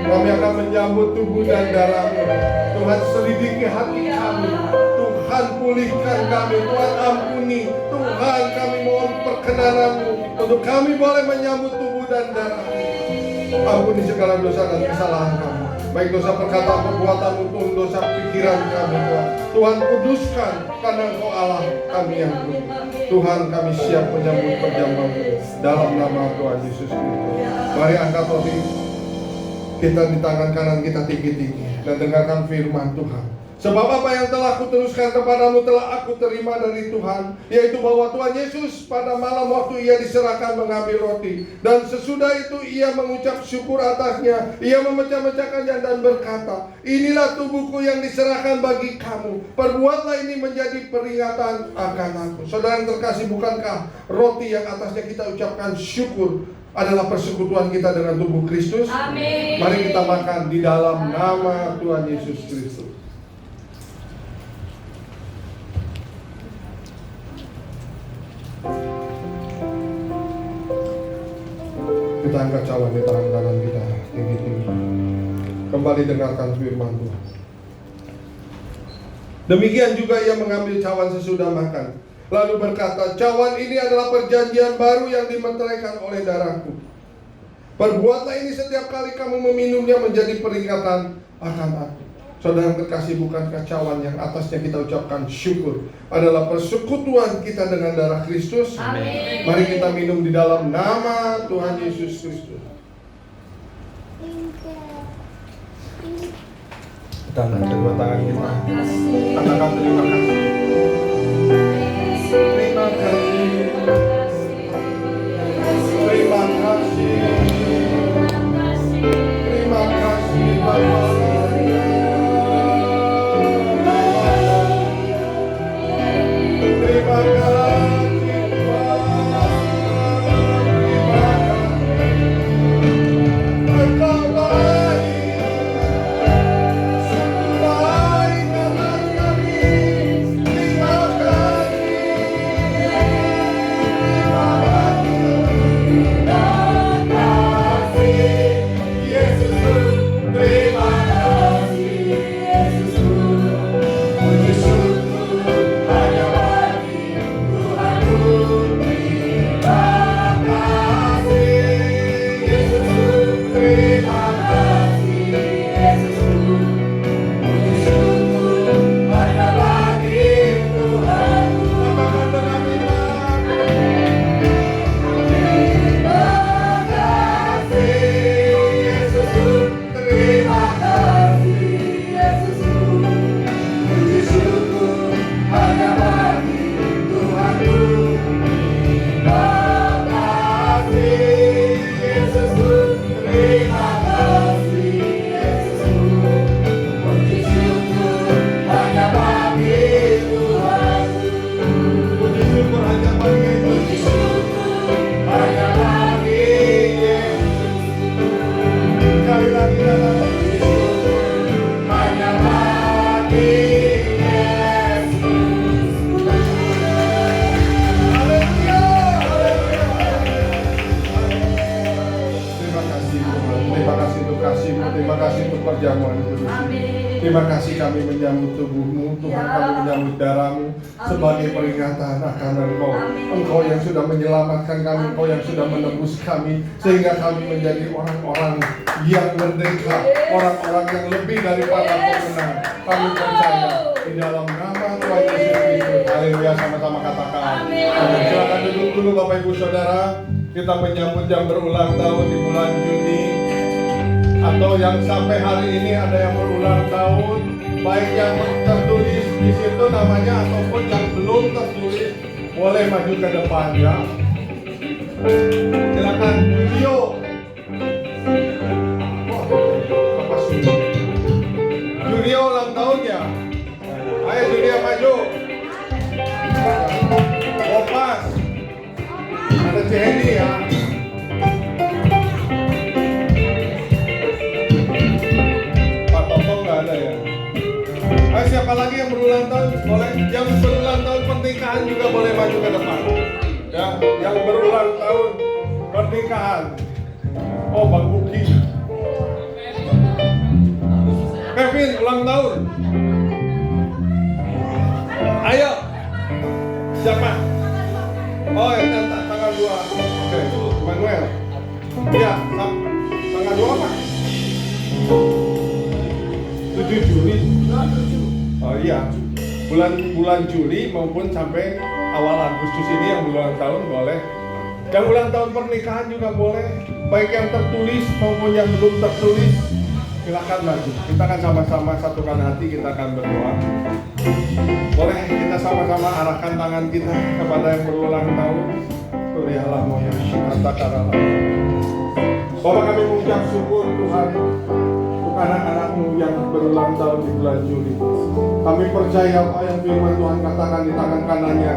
Kami akan menyambut tubuh dan darah-Mu. Tuhan, selidiki hati kami. Tuhan, pulihkan kami. Tuhan, ampuni. Tuhan, kami mohon perkenan-Mu untuk kami boleh menyambut tubuh dan darah-Mu. Ampuni segala dosa dan kesalahan kami, baik dosa perkataan, perbuatan maupun dosa pikiran kami, Tuhan. Tuhan, kuduskan karena Engkau Allah kami yang kudus. Tuhan, kami siap menyambut perjamuan dalam nama Tuhan Yesus Kristus. Mari angkat roti kita di tangan kanan kita tinggi-tinggi dan dengarkan firman Tuhan. Sebab apa yang telah kuteruskan kepadamu telah aku terima dari Tuhan, yaitu bahwa Tuhan Yesus pada malam waktu ia diserahkan mengambil roti, dan sesudah itu ia mengucap syukur atasnya, ia memecah-mecahkannya dan berkata, inilah tubuhku yang diserahkan bagi kamu, perbuatlah ini menjadi peringatan akan aku. Saudara yang terkasih, bukankah roti yang atasnya kita ucapkan syukur adalah persekutuan kita dengan tubuh Kristus? Amin. Mari kita makan di dalam nama Tuhan Yesus Kristus. Kita angkat cawan di tangan kanan kita tinggi-tinggi. Kembali dengarkan firman Tuhan. Demikian juga ia mengambil cawan sesudah makan, lalu berkata, cawan ini adalah perjanjian baru yang dimeteraikan oleh darahku. Perbuatlah ini setiap kali kamu meminumnya menjadi peringatan akan aku. Saudara yang terkasih, bukankah cawan yang atasnya kita ucapkan syukur adalah persekutuan kita dengan darah Kristus? Amin. Mari kita minum di dalam nama Tuhan Yesus Kristus. Kita angkat kedua tangan kita, katakan terima kasih. Terima kasih. Terima kasih. Terima kasih Bapa. Terima kasih kami menyambut tubuh-Mu, Tuhan, kami menyambut darah-Mu sebagai peringatan akan Engkau. Engkau yang sudah menyelamatkan kami, Engkau yang sudah menebus kami, sehingga kami menjadi orang-orang yang merdeka, orang-orang yang lebih daripada pemenang. Kami percaya di dalam nama Tuhan Yesus Kristus. Haleluya, sama-sama katakan amin. Silakan duduk dulu Bapak Ibu Saudara. Kita menyambut yang berulang tahun di bulan Juni, atau yang sampai hari ini ada yang berulang tahun, baik yang tertulis di situ namanya ataupun yang belum tertulis, boleh maju ke depan ya. Silakan Julio. Julio ulang tahun ya. Ayo Julio maju. Opas. Ada Cihedi ya. Siapa lagi yang berulang tahun? Boleh. Yang berulang tahun pernikahan juga boleh maju ke depan. Ya, yang berulang tahun pernikahan. Oh, Bang Buki. Kevin, ulang tahun. Ayo. Siapa? Oh, ya, tanggal 2. Oke, Manuel. Ya, tanggal 2 apa? 7 Juli. Oh iya. Bulan Juli maupun sampai awal Agustus ini yang ulang tahun boleh. Yang ulang tahun pernikahan juga boleh. Baik yang tertulis maupun yang belum tertulis. Silakan maju. Kita akan sama-sama satukan hati, kita akan berdoa. Boleh kita sama-sama arahkan tangan kita kepada yang berulang tahun. Kurialah moya shikata karala. Bapak, kami mengucap syukur Tuhan untuk anak-anak-Mu yang berulang tahun di bulan Juli. Kami percaya apa yang firman Tuhan katakan, di tangan kanannya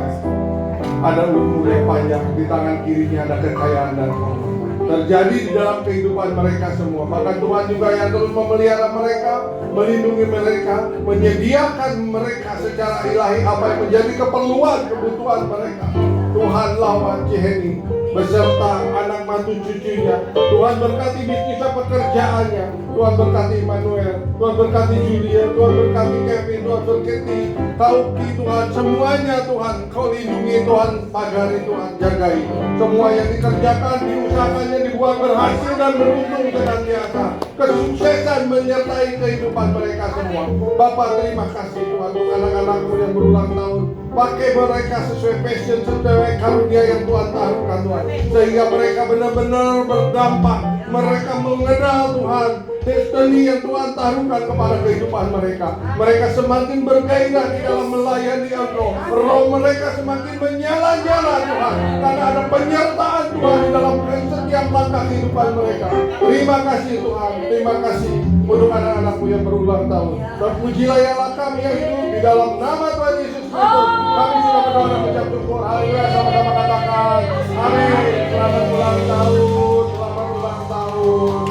ada umur yang panjang, di tangan kirinya ada kekayaan dan hormat. Terjadi di dalam kehidupan mereka semua. Maka Tuhan juga yang terus memelihara mereka, melindungi mereka, menyediakan mereka secara ilahi apa yang menjadi kebutuhan mereka. Tuhan lawan Ciheni beserta anak mantu cucunya. Tuhan berkati bisnisnya, pekerjaannya. Tuhan berkati Emmanuel, Tuhan berkati Julia, Tuhan berkati Kevin, Tuhan berkati Tauki, Tuhan. Semuanya Tuhan, Kau lindungi Tuhan, pagari Tuhan, jagai. Semua yang dikerjakan, diusahakannya dibuat berhasil dan beruntung senantiasa. Kesuksesan menyertai kehidupan mereka semua. Bapak, terima kasih Tuhan untuk anak-anak-Mu yang berulang tahun. Pakai mereka sesuai passion, sesuai karunia yang Tuhan taruhkan Tuhan, sehingga mereka benar-benar berdampak. Mereka mengenal Tuhan, destiny yang Tuhan taruhkan kepada kehidupan mereka. Mereka semakin bergairah di dalam melayani Engkau. Roh mereka semakin menyala-nyala Tuhan, karena ada penyertaan Tuhan di dalam setiap langkah kehidupan mereka. Terima kasih Tuhan, terima kasih untuk anak-anak-Mu yang berulang tahun. Terpujilah ialah kami yang hidup di dalam nama Tuhan Yesus Kristus. Kami sudah berdoa dan mengucap syukur. Haleluya, sama-sama katakan amin. Selamat ulang tahun, selamat ulang tahun,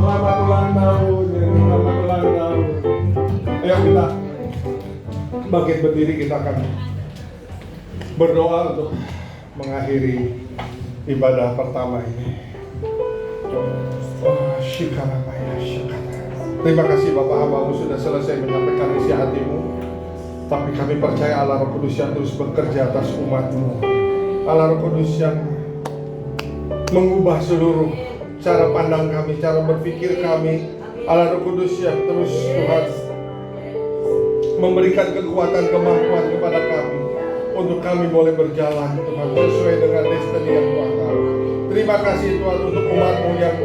selamat ulang tahun, selamat ulang tahun. Ayo kita bangkit berdiri, kita akan berdoa untuk mengakhiri ibadah pertama ini. Terima kasih Bapak, hamba-Mu sudah selesai menyampaikan isi hati-Mu. Tapi kami percaya Allah Roh Kudus yang terus bekerja atas umat-Mu. Allah Roh Kudus yang mengubah seluruh cara pandang kami, cara berpikir kami. Allah Roh Kudus yang terus Tuhan memberikan kekuatan, kemampuan kepada kami untuk kami boleh berjalan Tuhan sesuai dengan destiny yang Tuhan tahu. Terima kasih Tuhan untuk umat-Mu yang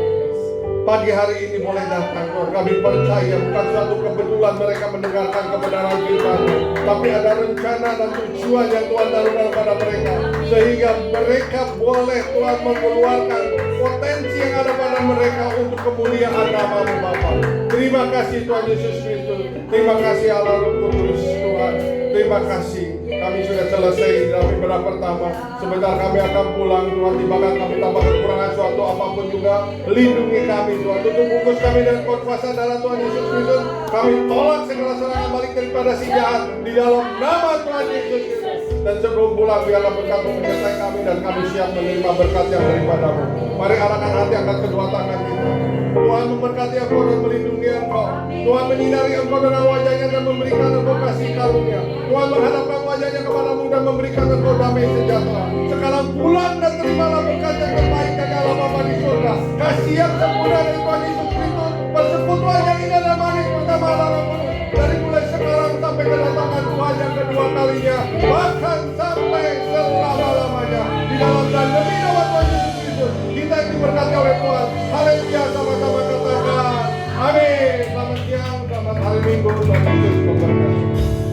pagi hari ini boleh datang Tuhan. Kami percaya bukan suatu kebetulan mereka mendengarkan kebenaran firman-Mu, tapi ada rencana dan tujuan yang Tuhan taruhkan kepada mereka, sehingga mereka boleh Tuhan mengeluarkan potensi yang ada pada mereka untuk kemuliaan nama-Mu Bapa. Terima kasih Tuhan Yesus Kristus. Terima kasih Allah Roh Kudus Tuhan. Terima kasih. Kami sudah selesai dalam ibadah pertama. Sebentar kami akan pulang Tuhan. Tibakan kami tanpa kekurangan suatu apapun juga. Lindungi kami Tuhan. Tutup bungkus kami dengan kuasa darah Tuhan Yesus Kristus. Kami tolak segala serangan balik daripada si jahat di dalam nama Tuhan Yesus Kristus. Dan sebelum pulang biarlah berkat-Mu menyertai kami dan kami siap menerima berkat yang daripada-Mu. Mari arahkan hati, angkat kedua tangan kita. Tuhan memberkati Engkau dan melindungi Engkau. Tuhan menyinari Engkau dengan wajah-Nya dan memberikan Engkau kasih karunia. Tuhan menghadapkan wajah-Nya kepada-Mu dan memberikan Engkau damai sejahtera. Sekarang pulang dan terimalah berkat yang terbaik dari Allah Bapa di surga. Kasih yang sempurna dari Tuhan Yesus Kristus, persekutuan yang indah dan manis bersama Allah Roh Kudus, dari mulai sekarang sampai kedatangan Tuhan yang kedua kalinya, bahkan sampai selama-lamanya. Di dalam dan demi nama Tuhan Yesus Kristus, kita diberkati oleh Tuhan. Haleluya.